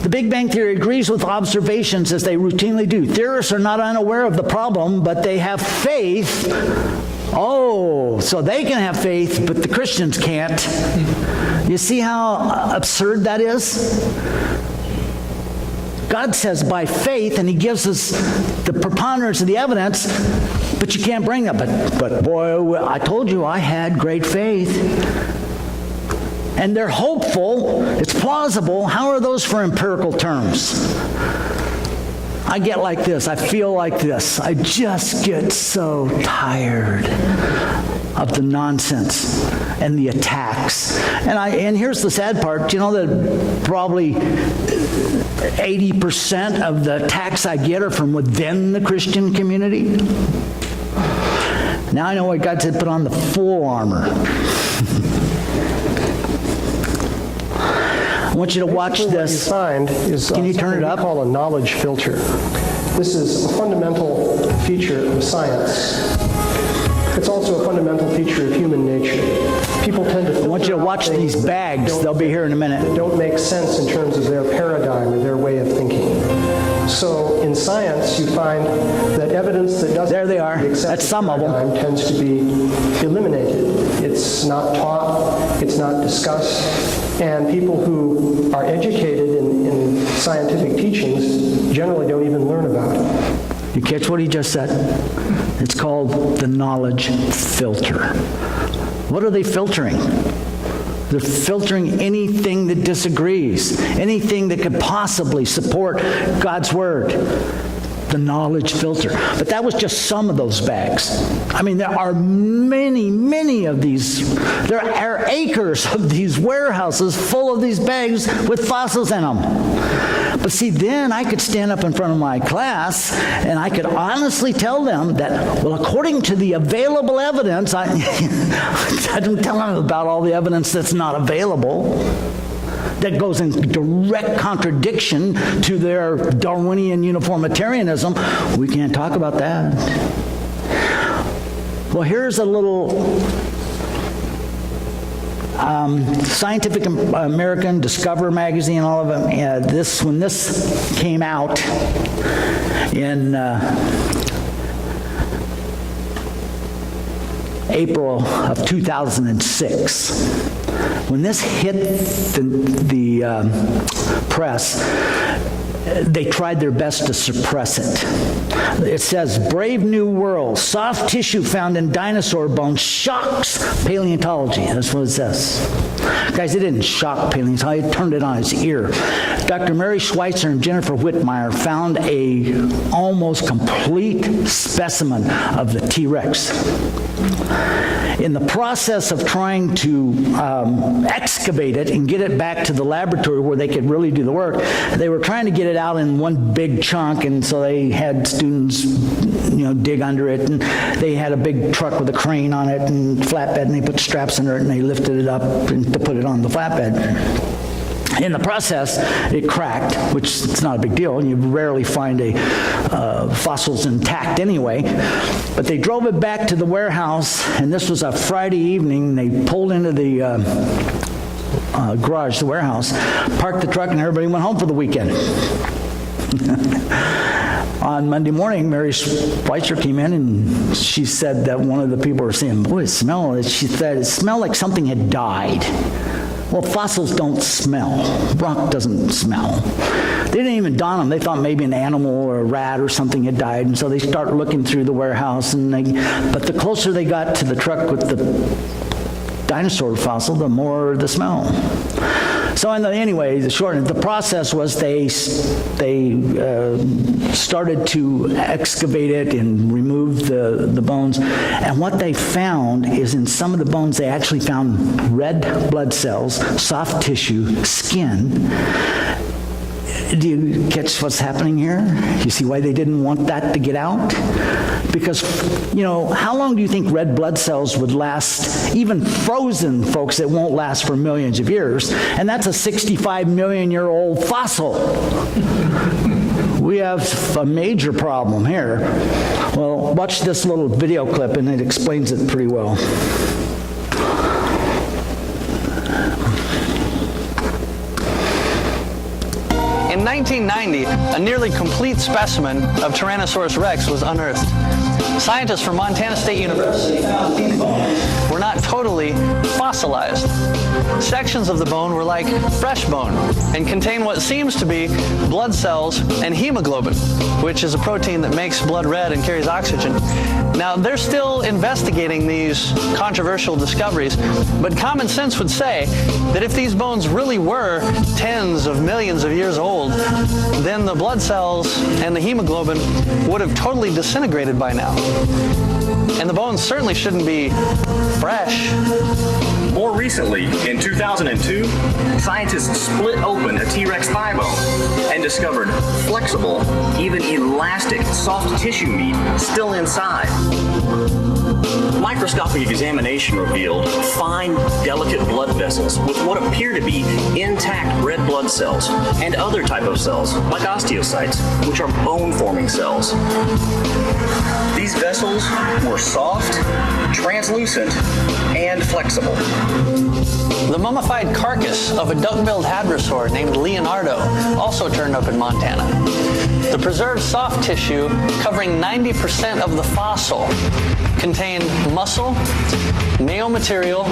The Big Bang Theory agrees with observations as they routinely do. Theorists are not unaware of the problem, but they have faith. Oh, so they can have faith, but the Christians can't. You see how absurd that is? God says by faith, and he gives us the preponderance of the evidence, but you can't bring that. But boy, I told you I had great faith. And they're hopeful, it's plausible. How are those for empirical terms? I get like this, I feel like this. I just get so tired of the nonsense and the attacks. And here's the sad part, you know that probably 80% of the attacks I get are from within the Christian community? Now I know why God said put on the full armor. I want you to watch this. What you find is Can you turn it up? We call a knowledge filter. This is a fundamental feature of science. It's also a fundamental feature of human nature. People tend to I want you to watch these bags. They'll be here in a minute. That don't make sense in terms of their paradigm or their way of thinking. So in science, you find that evidence that doesn't There they are. fit the accepted That's some of them. paradigm tends to be eliminated. It's not taught, it's not discussed, and people who are educated in scientific teachings generally don't even learn about it. You catch what he just said? It's called the knowledge filter. What are they filtering? They're filtering anything that disagrees, anything that could possibly support God's word. the knowledge filter. But that was just some of those bags. I mean, there are many, many of these. There are acres of these warehouses full of these bags with fossils in them. But see, then I could stand up in front of my class and I could honestly tell them that, well, according to the available evidence, I don't tell them about all the evidence that's not available, that goes in direct contradiction to their Darwinian uniformitarianism. We can't talk about that. Well, here's a little Scientific American, Discover magazine, all of them. When this came out in April of 2006, when this hit the press, they tried their best to suppress it. It says, Brave New World, soft tissue found in dinosaur bones shocks paleontology. That's what it says. Guys, it didn't shock paleontology, it turned it on its ear. Dr. Mary Schweitzer and Jennifer Whitmire found a almost complete specimen of the T-Rex. In the process of trying to excavate it and get it back to the laboratory where they could really do the work, they were trying to get it out in one big chunk, and so they had students, dig under it, and they had a big truck with a crane on it and flatbed, and they put straps under it, and they lifted it up to put it on the flatbed. In the process, it cracked, which is not a big deal. You rarely find fossils intact anyway. But they drove it back to the warehouse, and this was a Friday evening. They pulled into the garage, the warehouse, parked the truck, and everybody went home for the weekend. On Monday morning, Mary Schweitzer came in, and she said that one of the people were saying, boy, she said it smelled like something had died. Well, fossils don't smell. Rock doesn't smell. They didn't even dawn on them. They thought maybe an animal or a rat or something had died, and so they start looking through the warehouse. But the closer they got to the truck with the dinosaur fossil, the more the smell. So anyway, the process was they started to excavate it and remove the bones. And what they found is in some of the bones, they actually found red blood cells, soft tissue, skin. Do you catch what's happening here? You see why they didn't want that to get out? Because, how long do you think red blood cells would last? Even frozen, folks, it won't last for millions of years. And that's a 65-million-year-old fossil. We have a major problem here. Well, watch this little video clip, and it explains it pretty well. In 1990, a nearly complete specimen of Tyrannosaurus rex was unearthed. Scientists from Montana State University found these bones were not totally fossilized. Sections of the bone were like fresh bone and contain what seems to be blood cells and hemoglobin, which is a protein that makes blood red and carries oxygen. Now, they're still investigating these controversial discoveries, but common sense would say that if these bones really were tens of millions of years old, then the blood cells and the hemoglobin would have totally disintegrated by now. And the bones certainly shouldn't be fresh. More recently, in 2002, scientists split open a T-Rex thigh bone and discovered flexible, even elastic, soft tissue meat still inside. Microscopic examination revealed fine, delicate blood vessels with what appear to be intact red blood cells and other type of cells, like osteocytes, which are bone-forming cells. These vessels were soft, translucent, and flexible. The mummified carcass of a duck-billed hadrosaur named Leonardo also turned up in Montana. The preserved soft tissue, covering 90% of the fossil, contained muscle, nail material,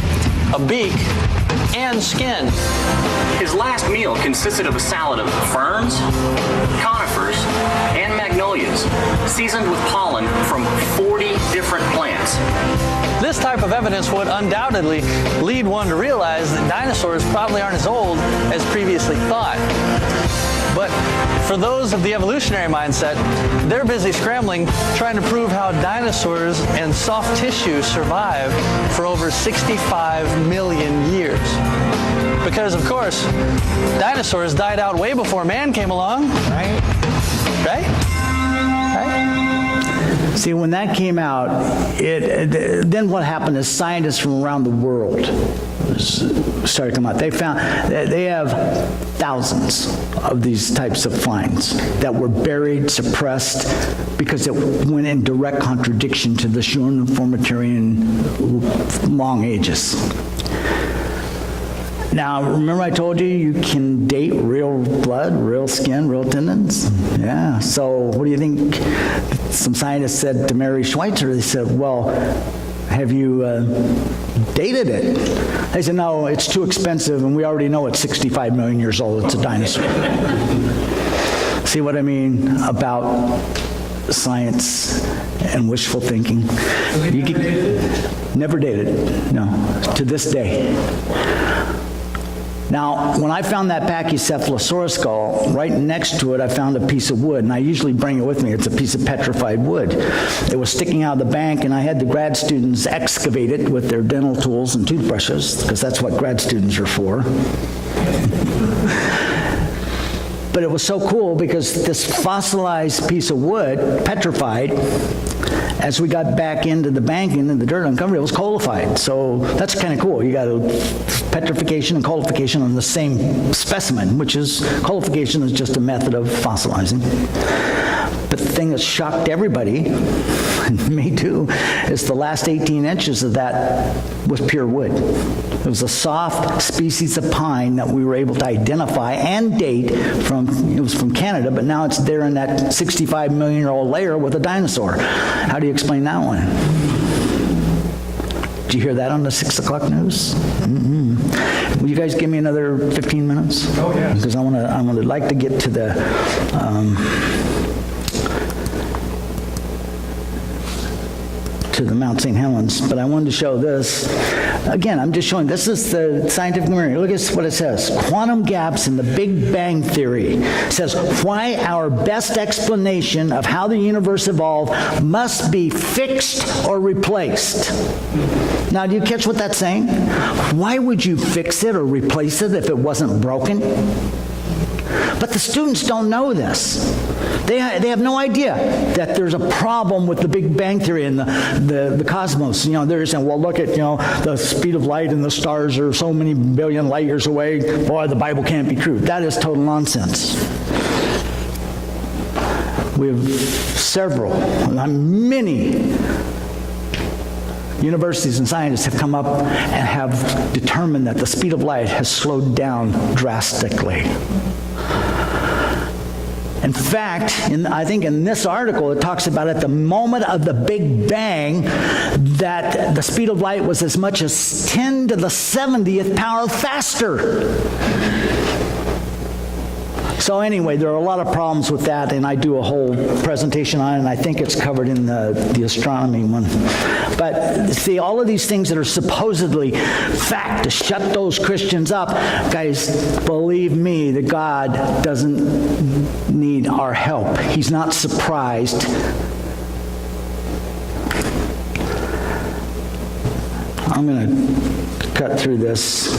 a beak, and skin. His last meal consisted of a salad of ferns, conifers, and magnolias, seasoned with pollen from 40 different plants. This type of evidence would undoubtedly lead one to realize that dinosaurs probably aren't as old as previously thought. But For those of the evolutionary mindset, they're busy scrambling, trying to prove how dinosaurs and soft tissue survived for over 65 million years. Because, of course, dinosaurs died out way before man came along. Right? See, when that came out, then what happened is scientists from around the world started to come out. They have thousands of these types of finds that were buried, suppressed, because it went in direct contradiction to the uniformitarian long ages. Now, remember I told you can date real blood, real skin, real tendons? Yeah, so what do you think some scientists said to Mary Schweitzer? They said, well, have you dated it? They said, no, it's too expensive, and we already know it's 65 million years old. It's a dinosaur. See what I mean about science and wishful thinking? Never dated, no, to this day. Now, when I found that Pachycephalosaurus skull, right next to it I found a piece of wood, and I usually bring it with me. It's a piece of petrified wood. It was sticking out of the bank, and I had the grad students excavate it with their dental tools and toothbrushes, because that's what grad students are for. But it was so cool because this fossilized piece of wood, petrified, as we got back into the bank, into the dirt uncovered, it was coalified. So that's kind of cool. You got petrification and coalification on the same specimen, which is, coalification is just a method of fossilizing. But the thing that shocked everybody, and me too, is the last 18 inches of that was pure wood. It was a soft species of pine that we were able to identify and date from, it was from Canada, but now it's there in that 65 million year old layer with a dinosaur. How do you explain that one? Did you hear that on the 6 o'clock news? Mm-hmm. Will you guys give me another 15 minutes? Oh, yeah. Because I would like to get to the Mount St. Helens, but I wanted to show this. Again, I'm just showing, this is the scientific community. Look at what it says. Quantum gaps in the Big Bang Theory. It says, why our best explanation of how the universe evolved must be fixed or replaced. Now, do you catch what that's saying? Why would you fix it or replace it if it wasn't broken? But the students don't know this. They have no idea that there's a problem with the Big Bang Theory and the cosmos. You know, they're saying, well, look at, you know, the speed of light and the stars are so many billion light years away. Boy, the Bible can't be true. That is total nonsense. We have many universities and scientists have come up and have determined that the speed of light has slowed down drastically. In fact, I think in this article, it talks about at the moment of the Big Bang that the speed of light was as much as 10 to the 70th power faster. So anyway, there are a lot of problems with that, and I do a whole presentation on it, and I think it's covered in the astronomy one. But see, all of these things that are supposedly fact to shut those Christians up, guys, believe me, that God doesn't need our help. He's not surprised. I'm going to cut through this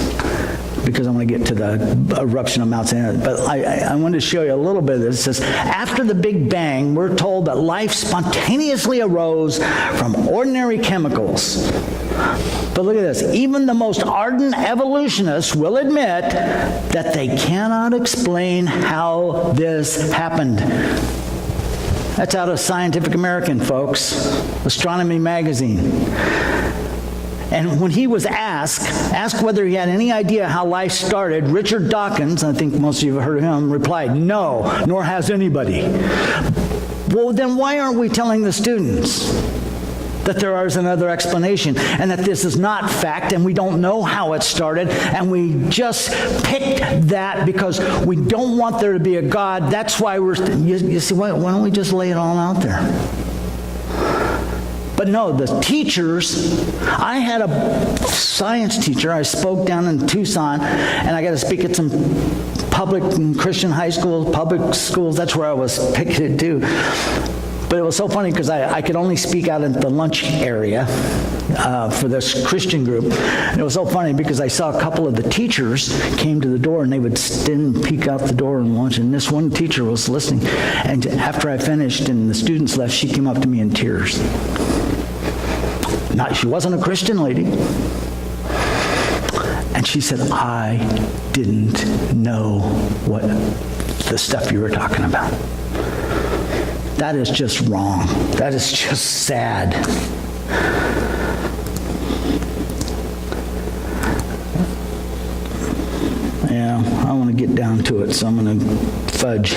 because I want to get to the eruption of Mount St. Helens. But I wanted to show you a little bit of this. It says, after the Big Bang, we're told that life spontaneously arose from ordinary chemicals. But look at this. Even the most ardent evolutionists will admit that they cannot explain how this happened. That's out of Scientific American, folks. Astronomy magazine. And when he was asked whether he had any idea how life started, Richard Dawkins, I think most of you have heard of him, replied, no, nor has anybody. Well, then why aren't we telling the students that there is another explanation and that this is not fact and we don't know how it started and we just picked that because we don't want there to be a God? That's why you see, why don't we just lay it all out there? But no, the teachers, I had a science teacher, I spoke down in Tucson, and I got to speak at some public and Christian high schools, public schools, that's where I was picketed too. But it was so funny because I could only speak out in the lunch area for this Christian group. And it was so funny because I saw a couple of the teachers came to the door and they would stand, peek out the door and lunch. And this one teacher was listening. And after I finished and the students left, she came up to me in tears. She wasn't a Christian lady. And she said, I didn't know what the stuff you were talking about. That is just wrong. That is just sad. Yeah, I want to get down to it, so I'm going to fudge.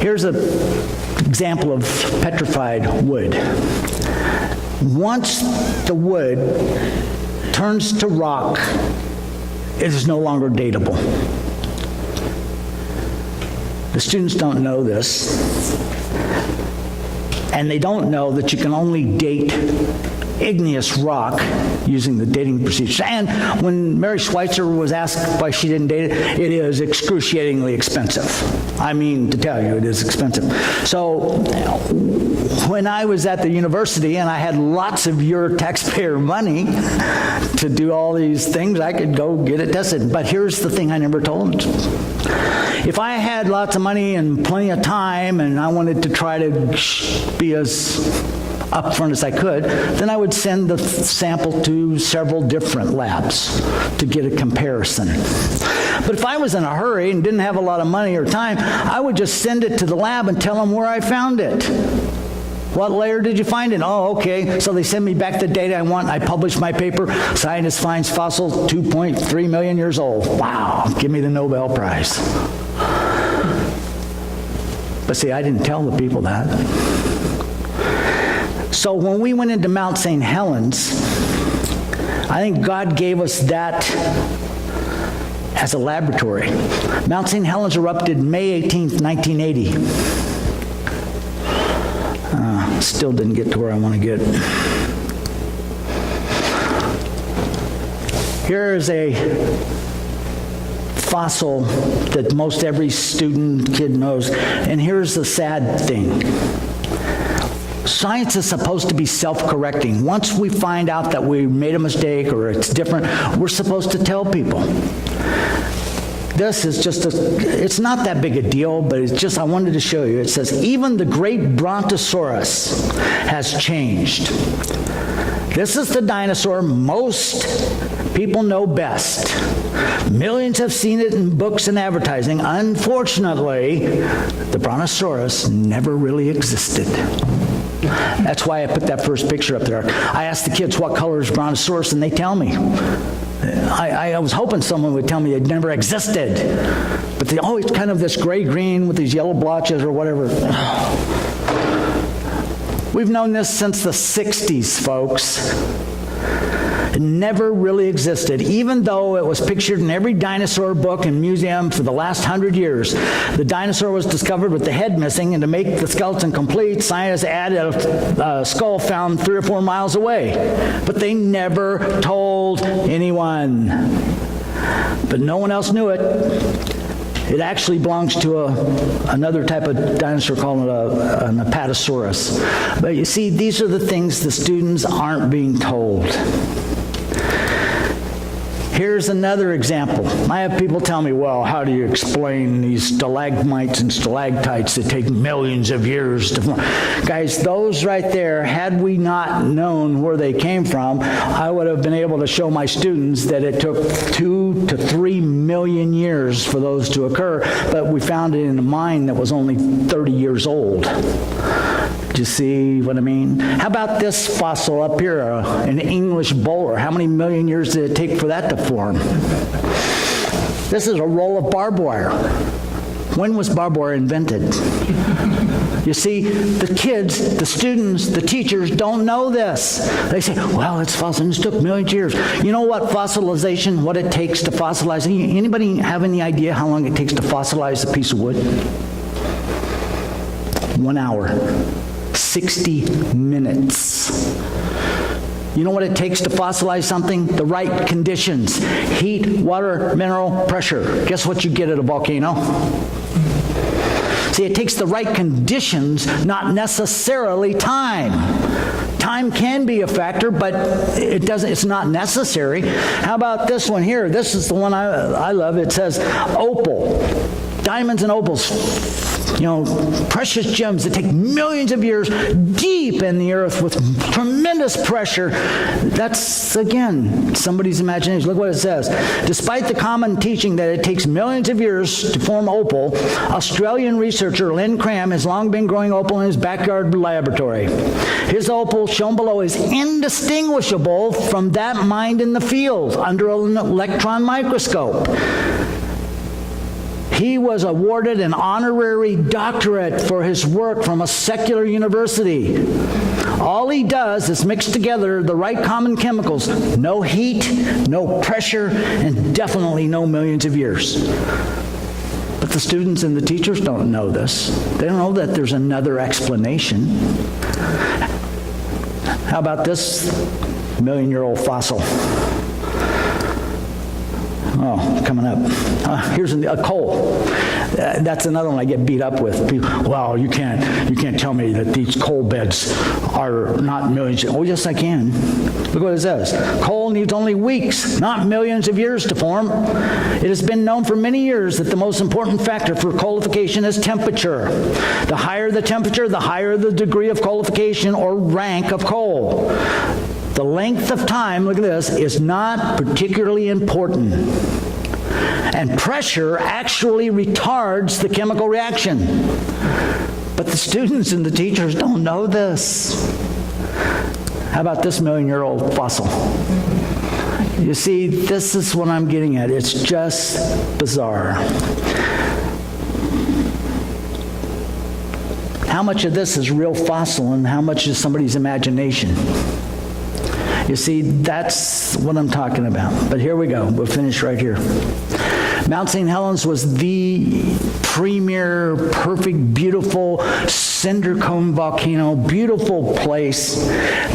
Here's an example of petrified wood. Once the wood turns to rock, it is no longer dateable. The students don't know this, and they don't know that you can only date igneous rock using the dating procedures. And when Mary Schweitzer was asked why she didn't date it, it is excruciatingly expensive. I mean, to tell you, it is expensive. So when I was at the university and I had lots of your taxpayer money to do all these things, I could go get it tested. But here's the thing I never told them. If I had lots of money and plenty of time and I wanted to try to be as upfront as I could, then I would send the sample to several different labs to get a comparison. But if I was in a hurry and didn't have a lot of money or time, I would just send it to the lab and tell them where I found it. What layer did you find it? Oh, okay. So they send me back the data I want. I publish my paper. Scientist finds fossil 2.3 million years old. Wow. Give me the Nobel Prize. But see, I didn't tell the people that. So when we went into Mount St. Helens, I think God gave us that as a laboratory. Mount St. Helens erupted May 18th, 1980. Still didn't get to where I want to get. Here is a fossil that most every student, kid knows. And here's the sad thing. Science is supposed to be self-correcting. Once we find out that we made a mistake or it's different, we're supposed to tell people. This is just it's not that big a deal, but it's just, I wanted to show you. It says, even the great Brontosaurus has changed. This is the dinosaur most people know best. Millions have seen it in books and advertising. Unfortunately, the Brontosaurus never really existed. That's why I put that first picture up there. I asked the kids, what color is Brontosaurus, and they tell me. I was hoping someone would tell me it never existed. But they always kind of this gray-green with these yellow blotches or whatever. We've known this since the 60s, folks. It never really existed, even though it was pictured in every dinosaur book and museum for the last 100 years. The dinosaur was discovered with the head missing, and to make the skeleton complete, scientists added a skull found 3 or 4 miles away. But they never told anyone. But no one else knew it. It actually belongs to another type of dinosaur called an Apatosaurus. But you see, these are the things the students aren't being told. Here's another example. I have people tell me, well, how do you explain these stalagmites and stalactites that take millions of years to form? Guys, those right there, had we not known where they came from, I would have been able to show my students that it took 2 to 3 million years for those to occur, but we found it in a mine that was only 30 years old. Do you see what I mean? How about this fossil up here, an English bowler? How many million years did it take for that to form? This is a roll of barbed wire. When was barbed wire invented? You see, the kids, the students, the teachers don't know this. They say, well, it's fossil, it took millions of years. You know what fossilization, what it takes to fossilize? Anybody have any idea how long it takes to fossilize a piece of wood? 1 hour. 60 minutes. You know what it takes to fossilize something? The right conditions. Heat, water, mineral, pressure. Guess what you get at a volcano? See, it takes the right conditions, not necessarily time. Time can be a factor, but it's not necessary. How about this one here? This is the one I love. It says opal. Diamonds and opals, precious gems that take millions of years deep in the earth with tremendous pressure. That's, again, somebody's imagination. Look what it says. Despite the common teaching that it takes millions of years to form opal, Australian researcher Lynn Cram has long been growing opal in his backyard laboratory. His opal, shown below, is indistinguishable from that mined in the field under an electron microscope. He was awarded an honorary doctorate for his work from a secular university. All he does is mix together the right common chemicals. No heat, no pressure, and definitely no millions of years. But the students and the teachers don't know this. They don't know that there's another explanation. How about this million-year-old fossil? Oh, coming up. Here's a coal. That's another one I get beat up with. People, well, you can't tell me that these coal beds are not millions. Oh, yes, I can. Look what it says. Coal needs only weeks, not millions of years to form. It has been known for many years that the most important factor for coalification is temperature. The higher the temperature, the higher the degree of coalification or rank of coal. The length of time, look at this, is not particularly important. And pressure actually retards the chemical reaction. But the students and the teachers don't know this. How about this million-year-old fossil? You see, this is what I'm getting at. It's just bizarre. How much of this is real fossil and how much is somebody's imagination? You see, that's what I'm talking about. But here we go. We'll finish right here. Mount St. Helens was the premier, perfect, beautiful cinder cone volcano, beautiful place.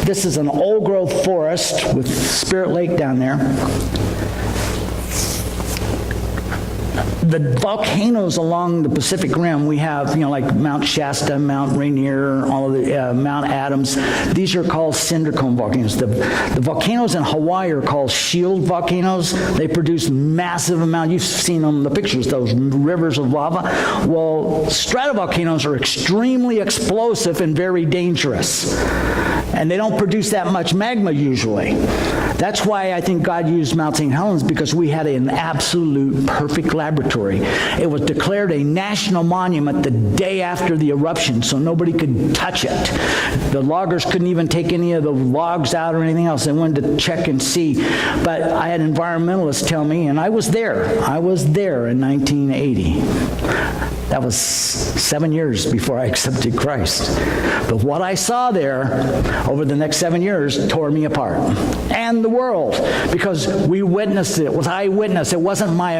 This is an old-growth forest with Spirit Lake down there. The volcanoes along the Pacific Rim, we have, like Mount Shasta, Mount Rainier, all of the Mount Adams. These are called cinder cone volcanoes. The volcanoes in Hawaii are called shield volcanoes. They produce massive amount. You've seen them, the pictures, those rivers of lava. Well, stratovolcanoes are extremely explosive and very dangerous. And they don't produce that much magma usually. That's why I think God used Mount St. Helens, because we had an absolute perfect laboratory. It was declared a national monument the day after the eruption, so nobody could touch it. The loggers couldn't even take any of the logs out or anything else. They wanted to check and see. But I had environmentalists tell me, and I was there in 1980. That was 7 years before I accepted Christ. But what I saw there over the next 7 years tore me apart. And the world, because we witnessed it. It was eyewitness. It wasn't my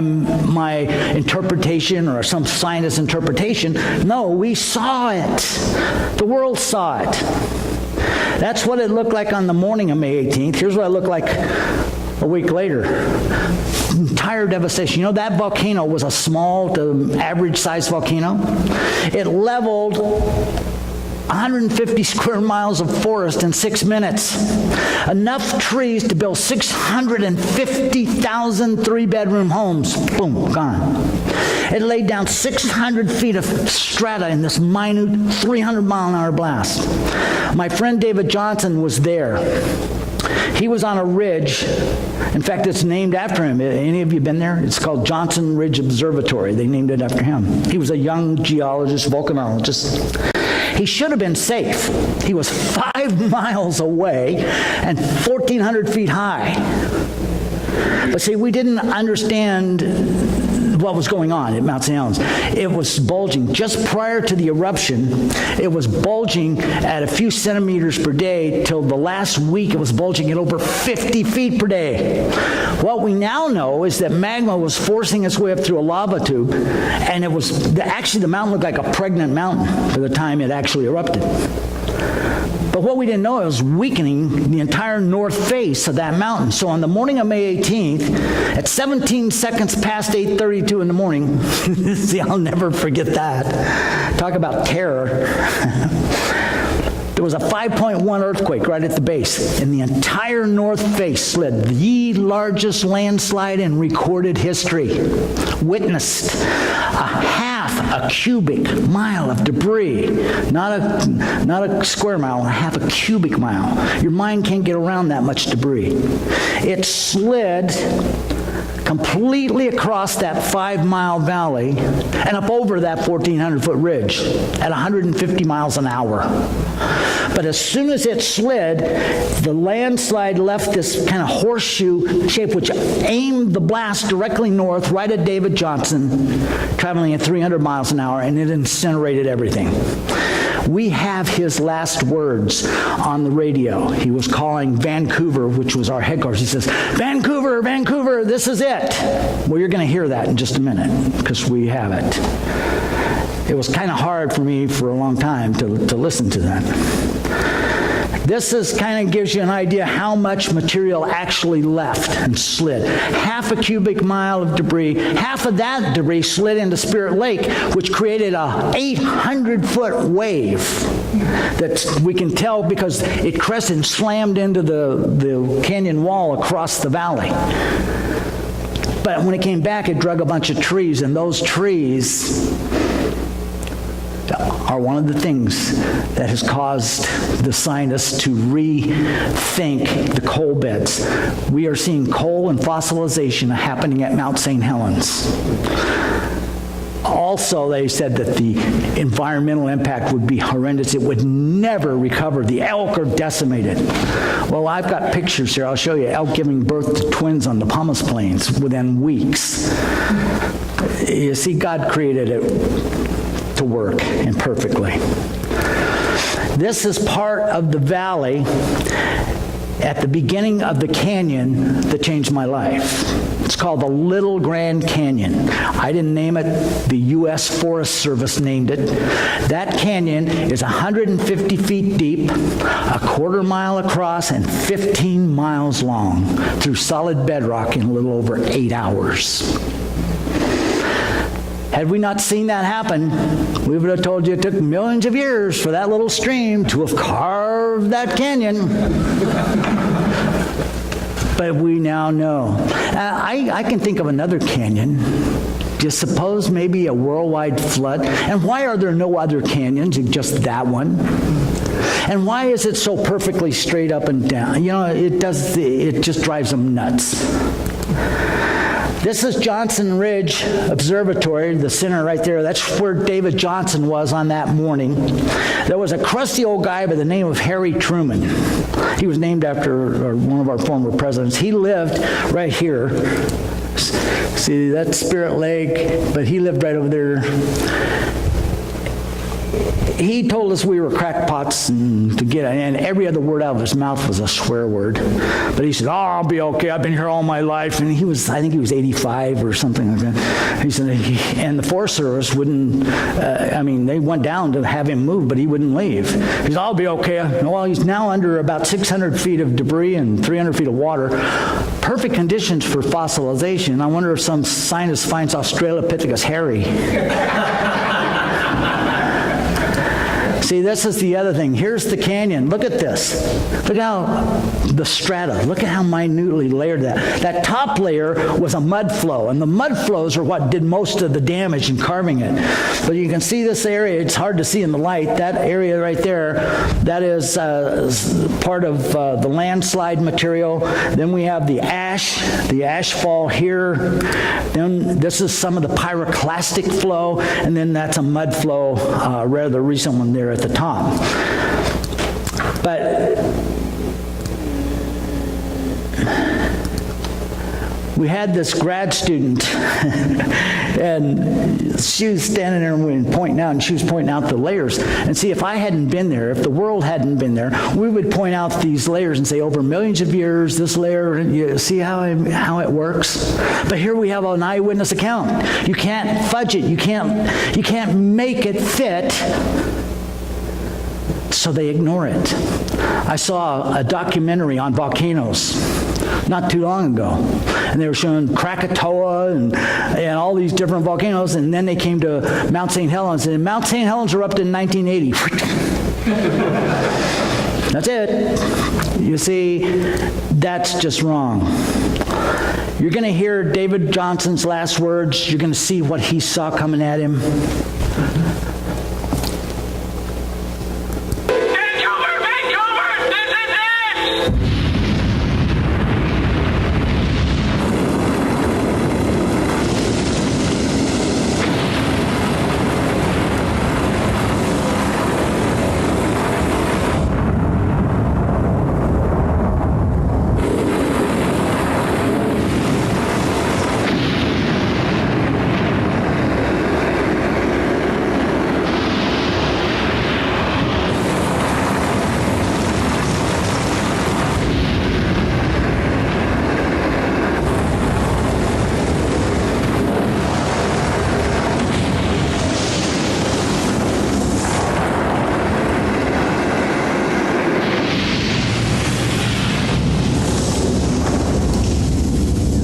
interpretation or some scientist's interpretation. No, we saw it. The world saw it. That's what it looked like on the morning of May 18th. Here's what it looked like a week later. Entire devastation. That volcano was a small to average sized volcano. It leveled 150 square miles of forest in 6 minutes. Enough trees to build 650,000 three-bedroom homes. Boom, gone. It laid down 600 feet of strata in this minute 300-mile-an-hour blast. My friend David Johnson was there. He was on a ridge. In fact, it's named after him. Any of you been there? It's called Johnson Ridge Observatory. They named it after him. He was a young geologist, volcanologist. He should have been safe. He was 5 miles away and 1,400 feet high. But see, we didn't understand what was going on at Mount St. Helens. It was bulging. Just prior to the eruption, it was bulging at a few centimeters per day till the last week it was bulging at over 50 feet per day. What we now know is that magma was forcing its way up through a lava tube, and it was actually the mountain looked like a pregnant mountain by the time it actually erupted. But what we didn't know, it was weakening the entire north face of that mountain. So on the morning of May 18th, at 17 seconds past 8:32 in the morning, see, I'll never forget that. Talk about terror. There was a 5.1 earthquake right at the base, and the entire north face slid, the largest landslide in recorded history. Witnessed a cubic mile of debris, not a square mile, half a cubic mile. Your mind can't get around that much debris. It slid completely across that 5-mile valley and up over that 1,400-foot ridge at 150 miles an hour. But as soon as it slid, the landslide left this kind of horseshoe shape, which aimed the blast directly north, right at David Johnson, traveling at 300 miles an hour, and it incinerated everything. We have his last words on the radio. He was calling Vancouver, which was our headquarters. He says, "Vancouver, Vancouver, this is it." Well, you're going to hear that in just a minute, because we have it. It was kind of hard for me for a long time to listen to that. This is kind of gives you an idea how much material actually left and slid. Half a cubic mile of debris. Half of that debris slid into Spirit Lake, which created a 800-foot wave that we can tell because it crested and slammed into the canyon wall across the valley. But when it came back, it drug a bunch of trees, and those trees are one of the things that has caused the scientists to rethink the coal beds. We are seeing coal and fossilization happening at Mount St. Helens. Also, they said that the environmental impact would be horrendous. It would never recover. The elk are decimated. Well, I've got pictures here. I'll show you elk giving birth to twins on the Pumice Plains within weeks. You see, God created it to work imperfectly. This is part of the valley at the beginning of the canyon that changed my life. It's called the Little Grand Canyon. I didn't name it. The U.S. Forest Service named it. That canyon is 150 feet deep, a quarter mile across, and 15 miles long through solid bedrock in a little over 8 hours. Had we not seen that happen, we would have told you it took millions of years for that little stream to have carved that canyon. But we now know. I can think of another canyon. Do you suppose maybe a worldwide flood? And why are there no other canyons, just that one? And why is it so perfectly straight up and down? You know, it just drives them nuts. This is Johnson Ridge Observatory, the center right there. That's where David Johnson was on that morning. There was a crusty old guy by the name of Harry Truman. He was named after one of our former presidents. He lived right here. See, that's Spirit Lake, but he lived right over there. He told us we were crackpots and every other word out of his mouth was a swear word. But he said, "Oh, I'll be okay. I've been here all my life." And I think he was 85 or something like that. He said, and the Forest Service wouldn't, they went down to have him move, but he wouldn't leave. He said, "I'll be okay." Well, he's now under about 600 feet of debris and 300 feet of water. Perfect conditions for fossilization. I wonder if some scientist finds Australopithecus hairy. See, this is the other thing. Here's the canyon. Look at this. Look how the strata, look at how minutely layered that top layer was a mud flow, and the mud flows are what did most of the damage in carving it. But you can see this area. It's hard to see in the light. That area right there, that is part of the landslide material. Then we have the ash fall here. Then this is some of the pyroclastic flow, and then that's a mud flow, rather recent one there at the top. But we had this grad student, and she was standing there and pointing out, and she was pointing out the layers. And see, if I hadn't been there, if the world hadn't been there, we would point out these layers and say, over millions of years, this layer, you see how it works? But here we have an eyewitness account. You can't fudge it. You can't make it fit so they ignore it. I saw a documentary on volcanoes not too long ago, and they were showing Krakatoa and all these different volcanoes, and then they came to Mount St. Helens, and Mount St. Helens erupted in 1980. That's it. You see, that's just wrong. You're going to hear David Johnson's last words. You're going to see what he saw coming at him. Vancouver! Vancouver! This is it!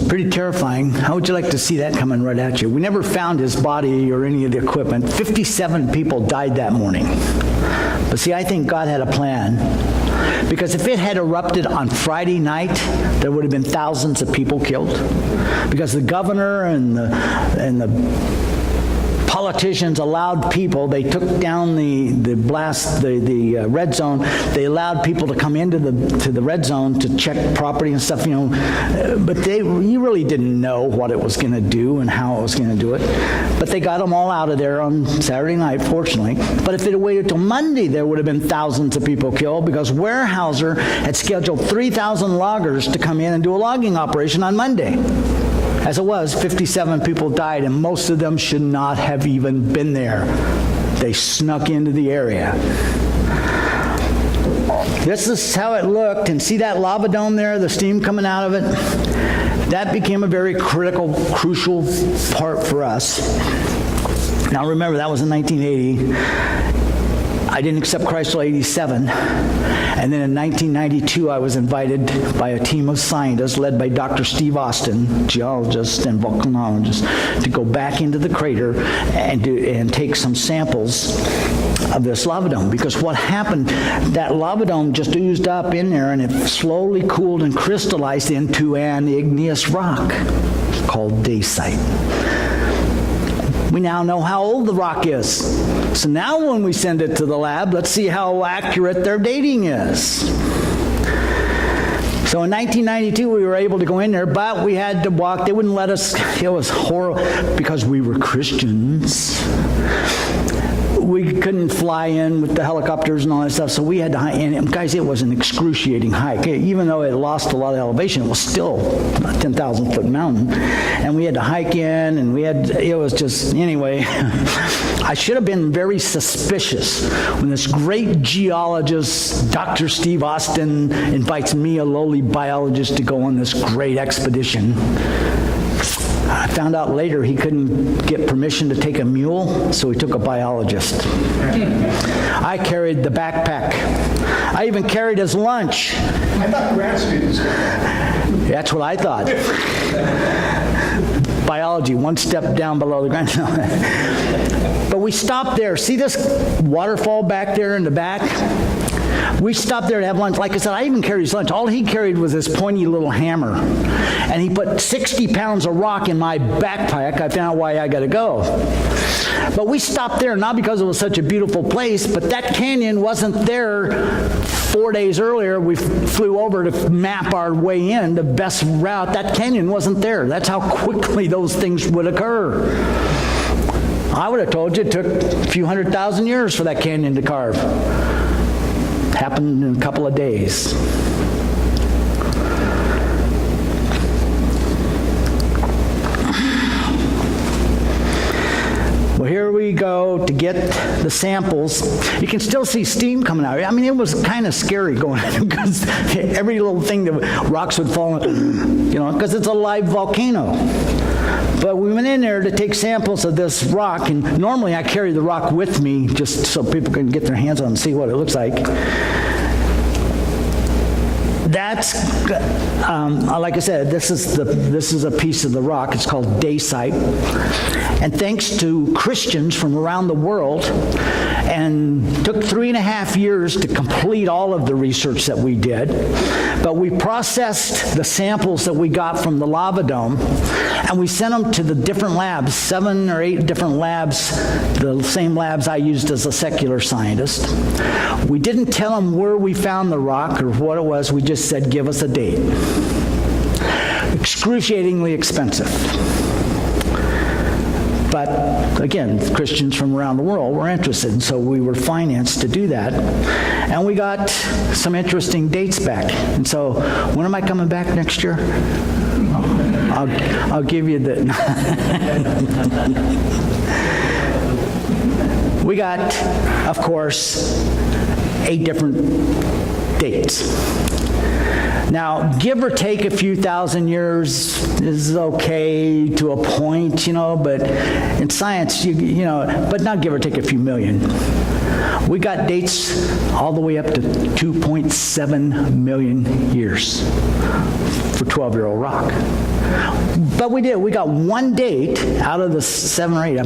Pretty terrifying. How would you like to see that coming right at you? We never found his body or any of the equipment. 57 people died that morning. But see, I think God had a plan. Because if it had erupted on Friday night, there would have been thousands of people killed. Because the governor and the politicians allowed people, they took down the red zone, they allowed people to come into the red zone to check property and stuff, but you really didn't know what it was going to do and how it was going to do it. But they got them all out of there on Saturday night, fortunately. But if it had waited till Monday, there would have been thousands of people killed, because Weyerhaeuser had scheduled 3,000 loggers to come in and do a logging operation on Monday. As it was, 57 people died, and most of them should not have even been there. They snuck into the area. This is how it looked, and see that lava dome there, the steam coming out of it? That became a very critical, crucial part for us. Now remember, that was in 1980. I didn't accept Christ till 87. And then in 1992, I was invited by a team of scientists led by Dr. Steve Austin, geologist and volcanologist, to go back into the crater and take some samples of this lava dome. Because what happened, that lava dome just oozed up in there, and it slowly cooled and crystallized into an igneous rock called dacite. We now know how old the rock is. So now when we send it to the lab, let's see how accurate their dating is. So in 1992, we were able to go in there, but we had to walk. They wouldn't let us. It was horrible because we were Christians. We couldn't fly in with the helicopters and all that stuff, so we had to hike. And guys, it was an excruciating hike. Even though it lost a lot of elevation, it was still a 10,000-foot mountain. And we had to hike in, and it was just, anyway. I should have been very suspicious when this great geologist, Dr. Steve Austin, invites me, a lowly biologist, to go on this great expedition. I found out later he couldn't get permission to take a mule, so he took a biologist. I carried the backpack. I even carried his lunch. I thought grad students. That's what I thought. Biology, one step down below the ground. But we stopped there. See this waterfall back there in the back? We stopped there to have lunch. Like I said, I even carried his lunch. All he carried was this pointy little hammer. And he put 60 pounds of rock in my backpack. I found out why I got to go. But we stopped there, not because it was such a beautiful place, but that canyon wasn't there 4 days earlier. We flew over to map our way in, the best route. That canyon wasn't there. That's how quickly those things would occur. I would have told you it took a few 100,000 years for that canyon to carve. Happened in a couple of days. Well, here we go to get the samples. You can still see steam coming out. I mean, it was kind of scary going because every little thing, the rocks would fall, because it's a live volcano. But we went in there to take samples of this rock, and normally I carry the rock with me just so people can get their hands on it and see what it looks like. That's, like I said, this is a piece of the rock. It's called dacite. And thanks to Christians from around the world, and took 3.5 years to complete all of the research that we did, but we processed the samples that we got from the lava dome, and we sent them to the different labs, 7 or 8 different labs, the same labs I used as a secular scientist. We didn't tell them where we found the rock or what it was. We just said, give us a date. Excruciatingly expensive. But again, Christians from around the world were interested, and so we were financed to do that. And we got some interesting dates back. And so, when am I coming back next year? I'll give you the... We got, of course, 8 different dates. Now, give or take a few thousand years is okay to a point, but in science, but not give or take a few million. We got dates all the way up to 2.7 million years for 12-year-old rock. But we did. We got one date out of the 7 or 8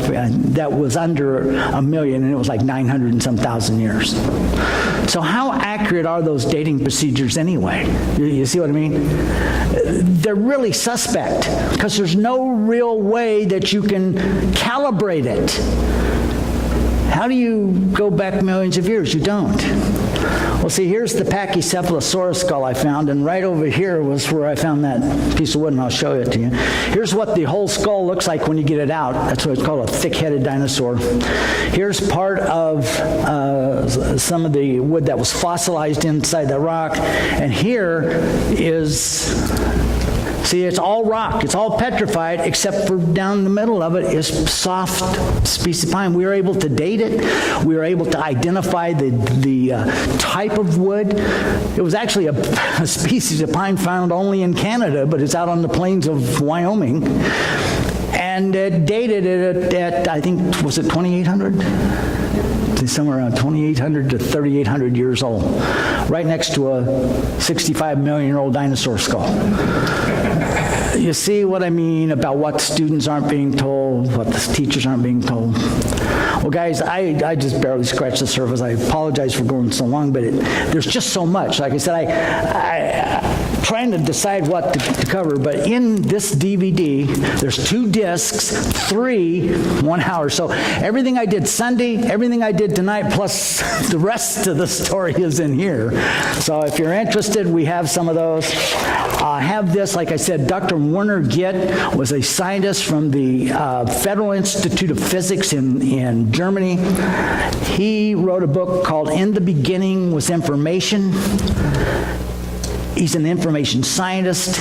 that was under a million, and it was like 900 and some thousand years. So how accurate are those dating procedures anyway? You see what I mean? They're really suspect because there's no real way that you can calibrate it. How do you go back millions of years? You don't. Well, see, here's the Pachycephalosaurus skull I found, and right over here was where I found that piece of wood, and I'll show it to you. Here's what the whole skull looks like when you get it out. That's what it's called, a thick-headed dinosaur. Here's part of some of the wood that was fossilized inside the rock, and here is... See, it's all rock. It's all petrified, except for down the middle of it is soft piece of pine. We were able to date it. We were able to identify the type of wood. It was actually a species of pine found only in Canada, but it's out on the plains of Wyoming. And it dated it at, I think, was it 2,800? Somewhere around 2,800 to 3,800 years old, right next to a 65 million-year-old dinosaur skull. You see what I mean about what students aren't being told, what the teachers aren't being told? Well, guys, I just barely scratched the surface. I apologize for going so long, but there's just so much. Like I said, I'm trying to decide what to cover, but in this DVD, there's 2 discs, 3 1 hour. So everything I did Sunday, everything I did tonight, plus the rest of the story is in here. So if you're interested, we have some of those. I have this, like I said, Dr. Werner Gitt was a scientist from the Federal Institute of Physics in Germany. He wrote a book called In the Beginning Was Information. He's an information scientist.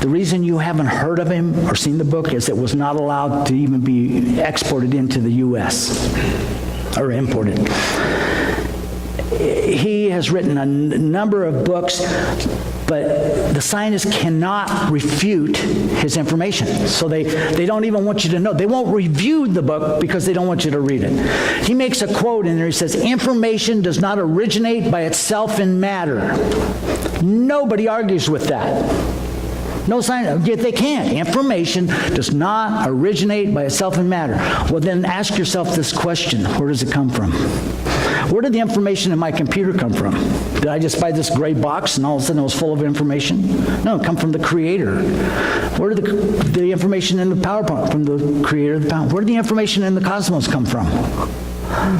The reason you haven't heard of him or seen the book is it was not allowed to even be exported into the U.S. or imported. He has written a number of books, but the scientists cannot refute his information. So they don't even want you to know. They won't review the book because they don't want you to read it. He makes a quote in there. He says, information does not originate by itself in matter. Nobody argues with that. No science, yet they can't. Information does not originate by itself in matter. Well, then ask yourself this question. Where does it come from? Where did the information in my computer come from? Did I just buy this gray box and all of a sudden it was full of information? No, it come from the creator. Where did the information in the PowerPoint? From the creator of the PowerPoint. Where did the information in the cosmos come from?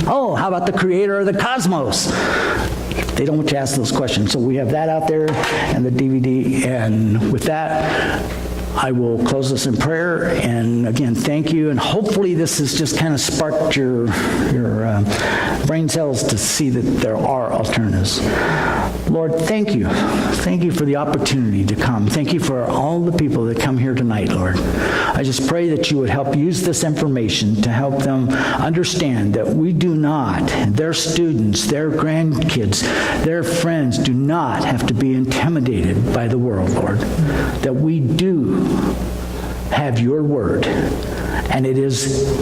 Oh, how about the creator of the cosmos? They don't want you to ask those questions. So we have that out there and the DVD. And with that, I will close this in prayer. And again, thank you. And hopefully this has just kind of sparked your brain cells to see that there are alternatives. Lord, thank you. Thank you for the opportunity to come. Thank you for all the people that come here tonight, Lord. I just pray that you would help use this information to help them understand that we do not, their students, their grandkids, their friends do not have to be intimidated by the world, Lord. That we do have your word, and it is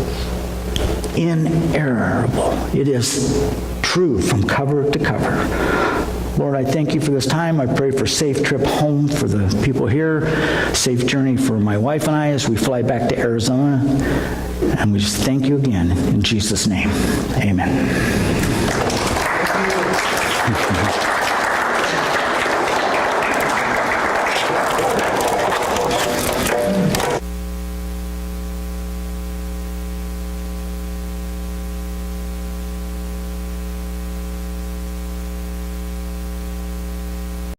inerrable. It is true from cover to cover. Lord, I thank you for this time. I pray for safe trip home for the people here, safe journey for my wife and I as we fly back to Arizona. And we just thank you again in Jesus' name. Amen.